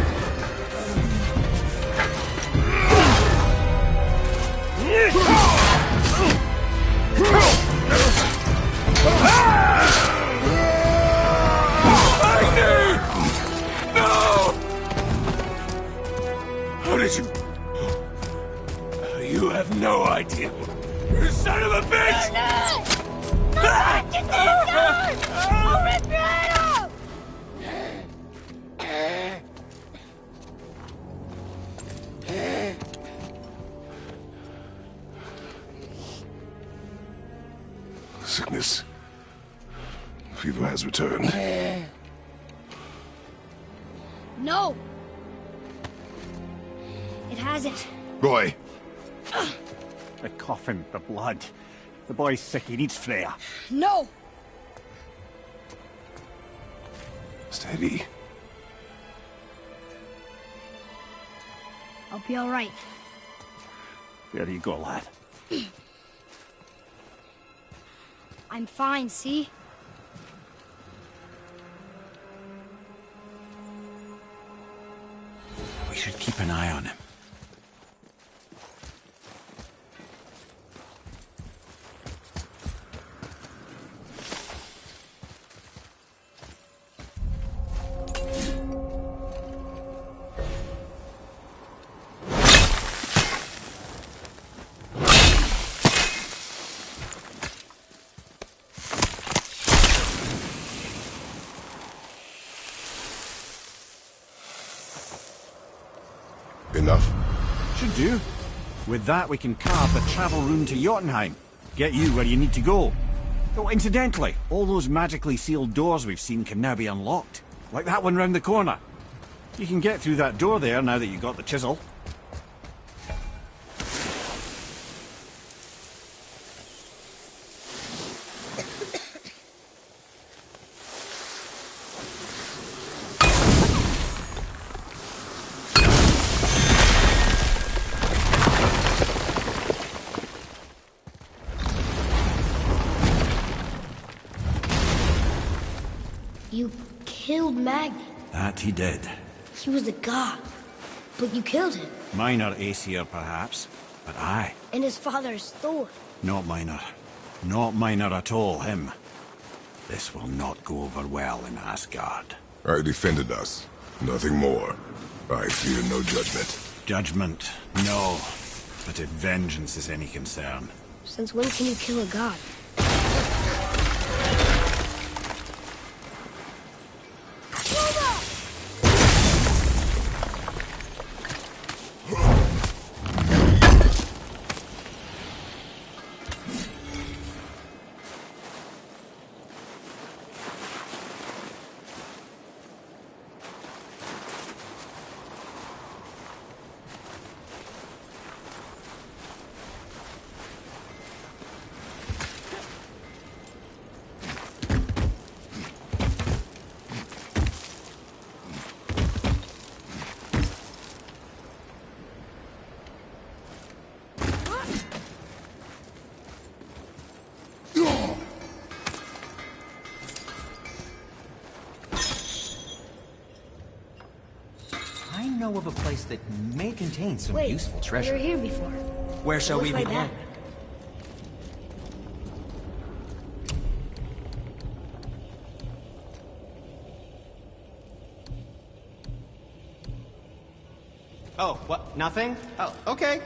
No! How did you... You have no idea. You son of a bitch! No! Get these guys! I'll rip your head off! Sickness fever has returned. No! It hasn't. Roy! The coughing, the blood. The boy's sick, he needs Freya. No! Steady. I'll be all right. There you go, lad. I'm fine, see? We should keep an eye on him. Enough? Should do. With that, we can carve the travel room to Jotunheim. Get you where you need to go. Oh, incidentally, all those magically sealed doors we've seen can now be unlocked. Like that one round the corner. You can get through that door there now that you've got the chisel. You killed Magni. That he did. He was a god. But you killed him. Minor Aesir, perhaps. But I. And his father's Thor. Not minor. Not minor at all, him. This will not go over well in Asgard. I defended us. Nothing more. I fear no judgment. Judgment, no. But if vengeance is any concern. Since when can you kill a god? I know of a place that may contain some useful treasure. We were here before. Where shall we Looks like begin? that. Oh, what? Nothing? Oh, okay.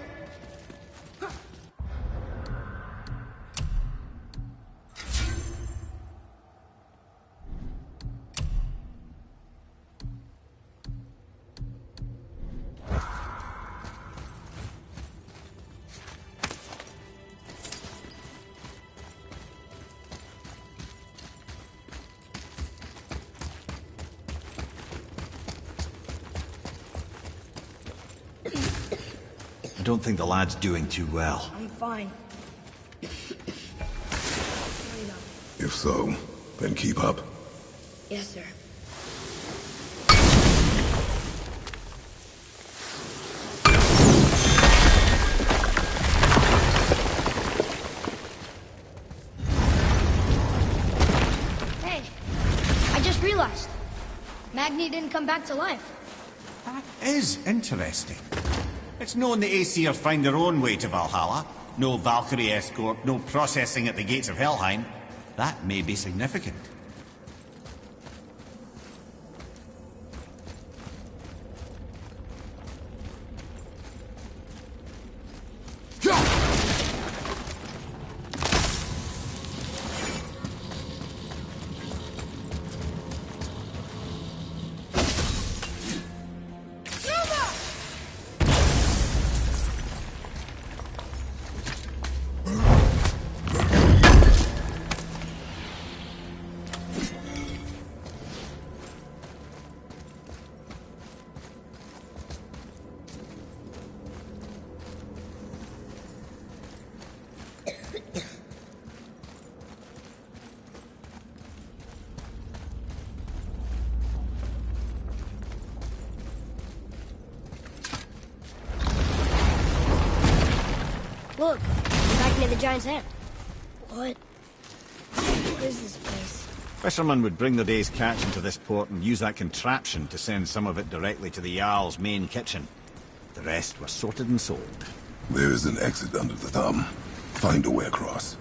I don't think the lad's doing too well. I'm fine. If so, then keep up. Yes, sir. Hey, I just realized. Magni didn't come back to life. That is interesting. It's known the Aesir find their own way to Valhalla. No Valkyrie escort, no processing at the gates of Helheim. That may be significant. Look, back near the giant's hand. What is this place? Fishermen would bring their day's catch into this port and use that contraption to send some of it directly to the Jarl's main kitchen. The rest were sorted and sold. There is an exit under the thumb. Find a way across.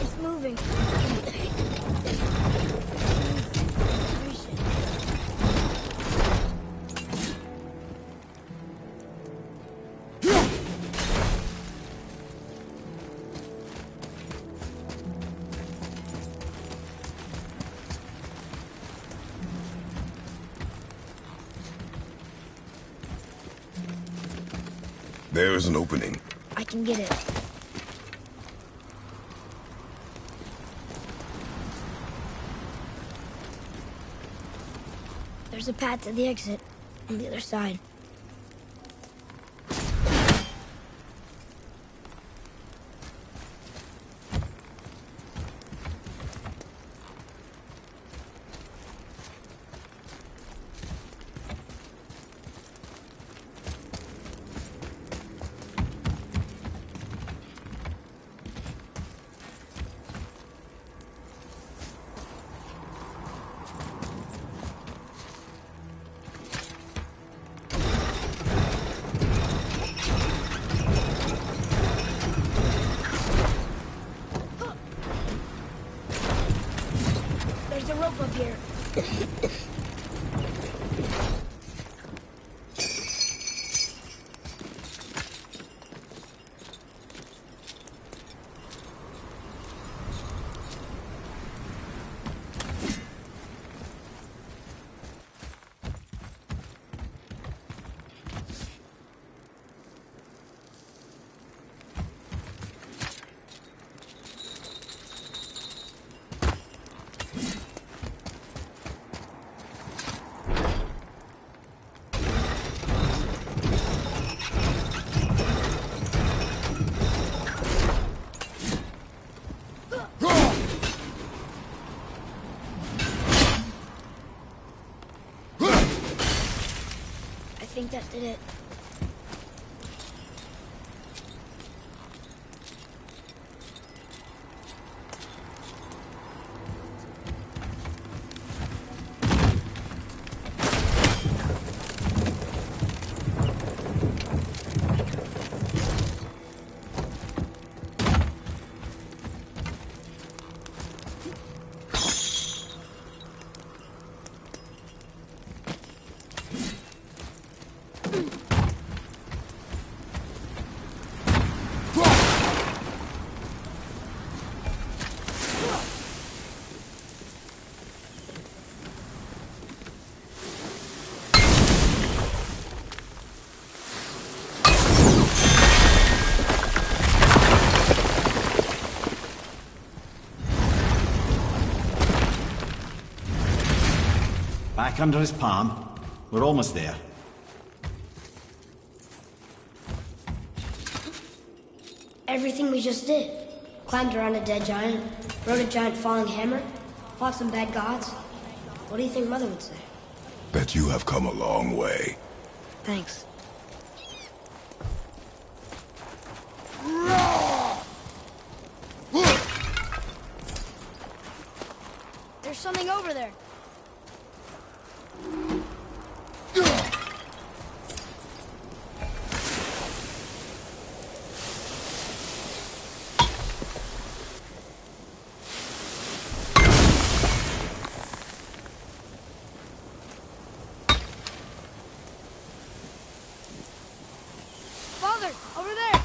It's moving. There is an opening. I can get it. There's a path to the exit on the other side. There's a rope up here. I think that did it. Back under his palm. We're almost there. Everything we just did. Climbed around a dead giant, rode a giant falling hammer, fought some bad gods. What do you think Mother would say? That you have come a long way. Thanks. There's something over there. Father, over there!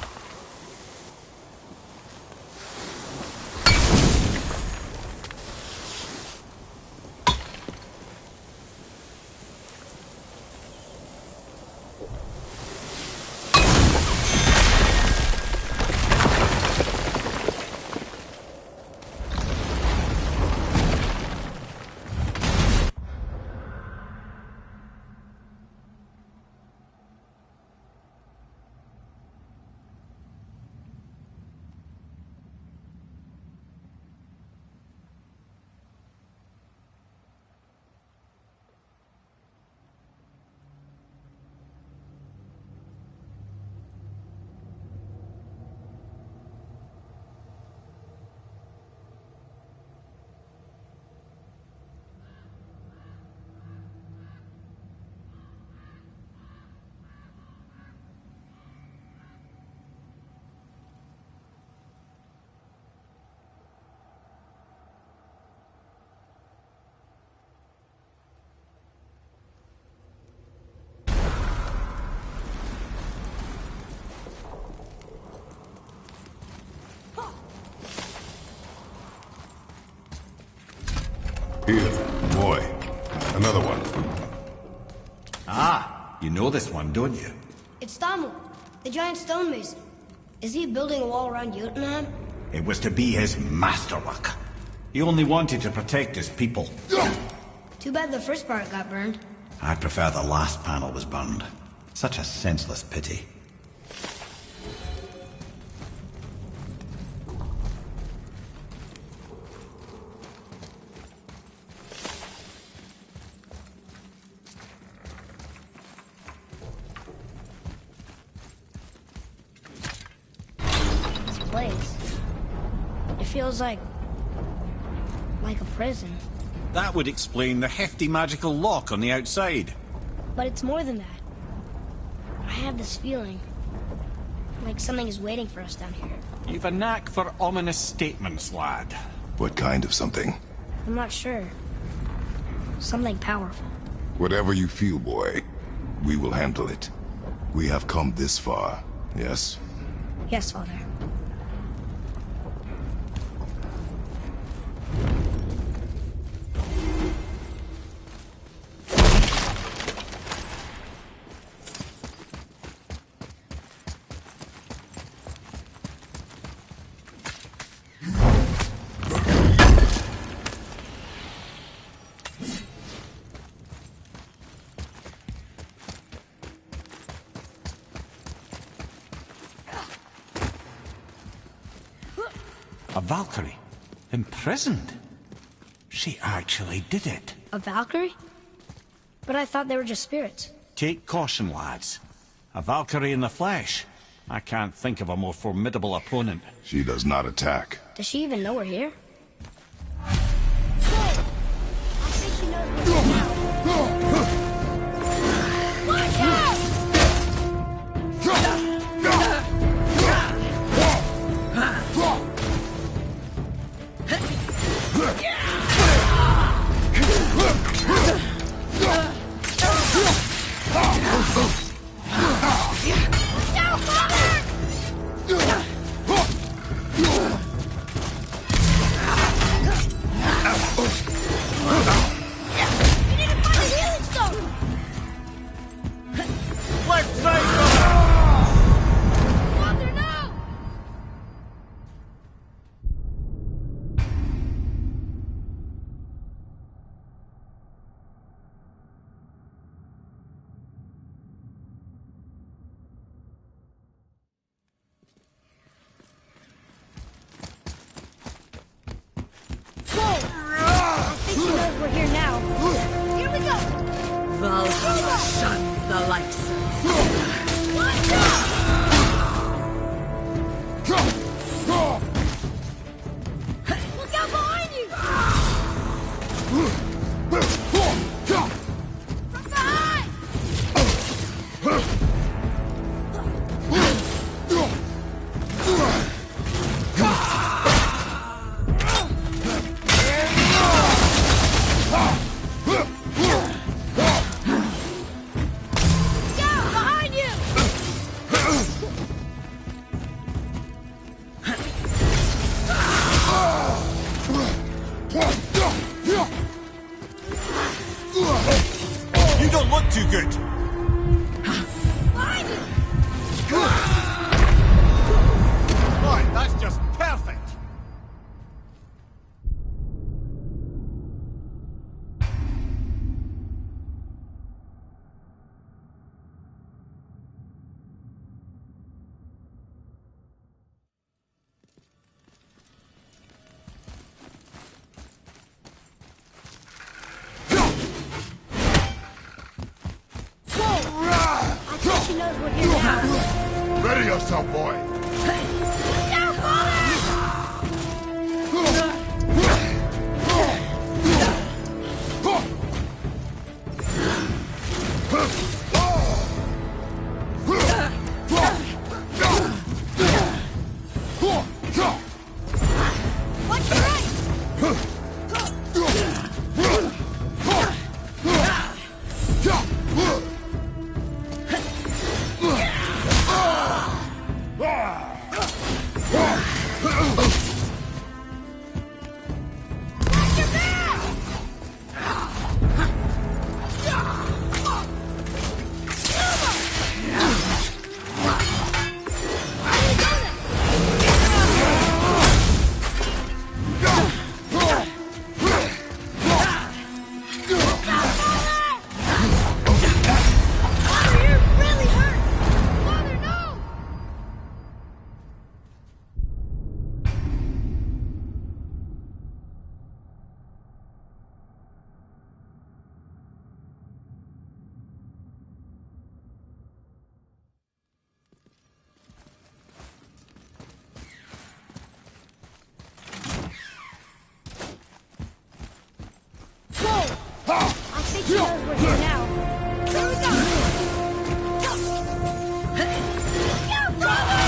Here, boy. Another one. Ah, you know this one, don't you? It's Tamu, the giant stonemason. Is he building a wall around Jotunheim? It was to be his masterwork. He only wanted to protect his people. Too bad the first part got burned. I prefer the last panel was burned. Such a senseless pity. This place. It feels like a prison. That would explain the hefty magical lock on the outside. But it's more than that. I have this feeling like something is waiting for us down here. You've a knack for ominous statements, lad. What kind of something? I'm not sure. Something powerful. Whatever you feel, boy, we will handle it. We have come this far, yes? Yes, Father. A Valkyrie? Imprisoned? She actually did it. A Valkyrie? But I thought they were just spirits. Take caution, lads. A Valkyrie in the flesh. I can't think of a more formidable opponent. She does not attack. Does she even know we're here? I think she knows we're here now. Watch out! We're here now. Here we go! Valhalla shuns the likes of Watch out! Look out behind you! From behind! You don't look too good. Right, that's just perfect. She knows we're here now. Ready yourself, boy! Watch out, Father! Watch your right! she knows we're here now. Here we go! Yeah, brother!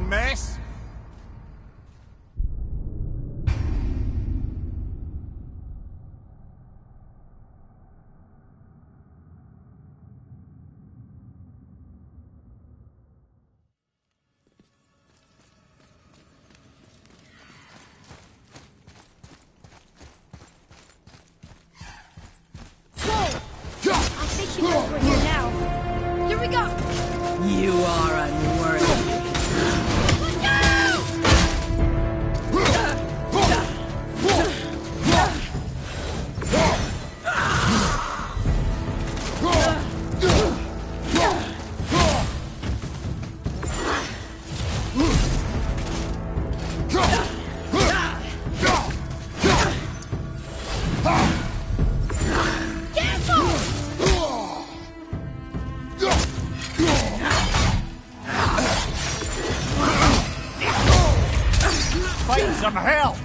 Mess. I think she knows we're here now. Here we go! You are unworthy. Find some help!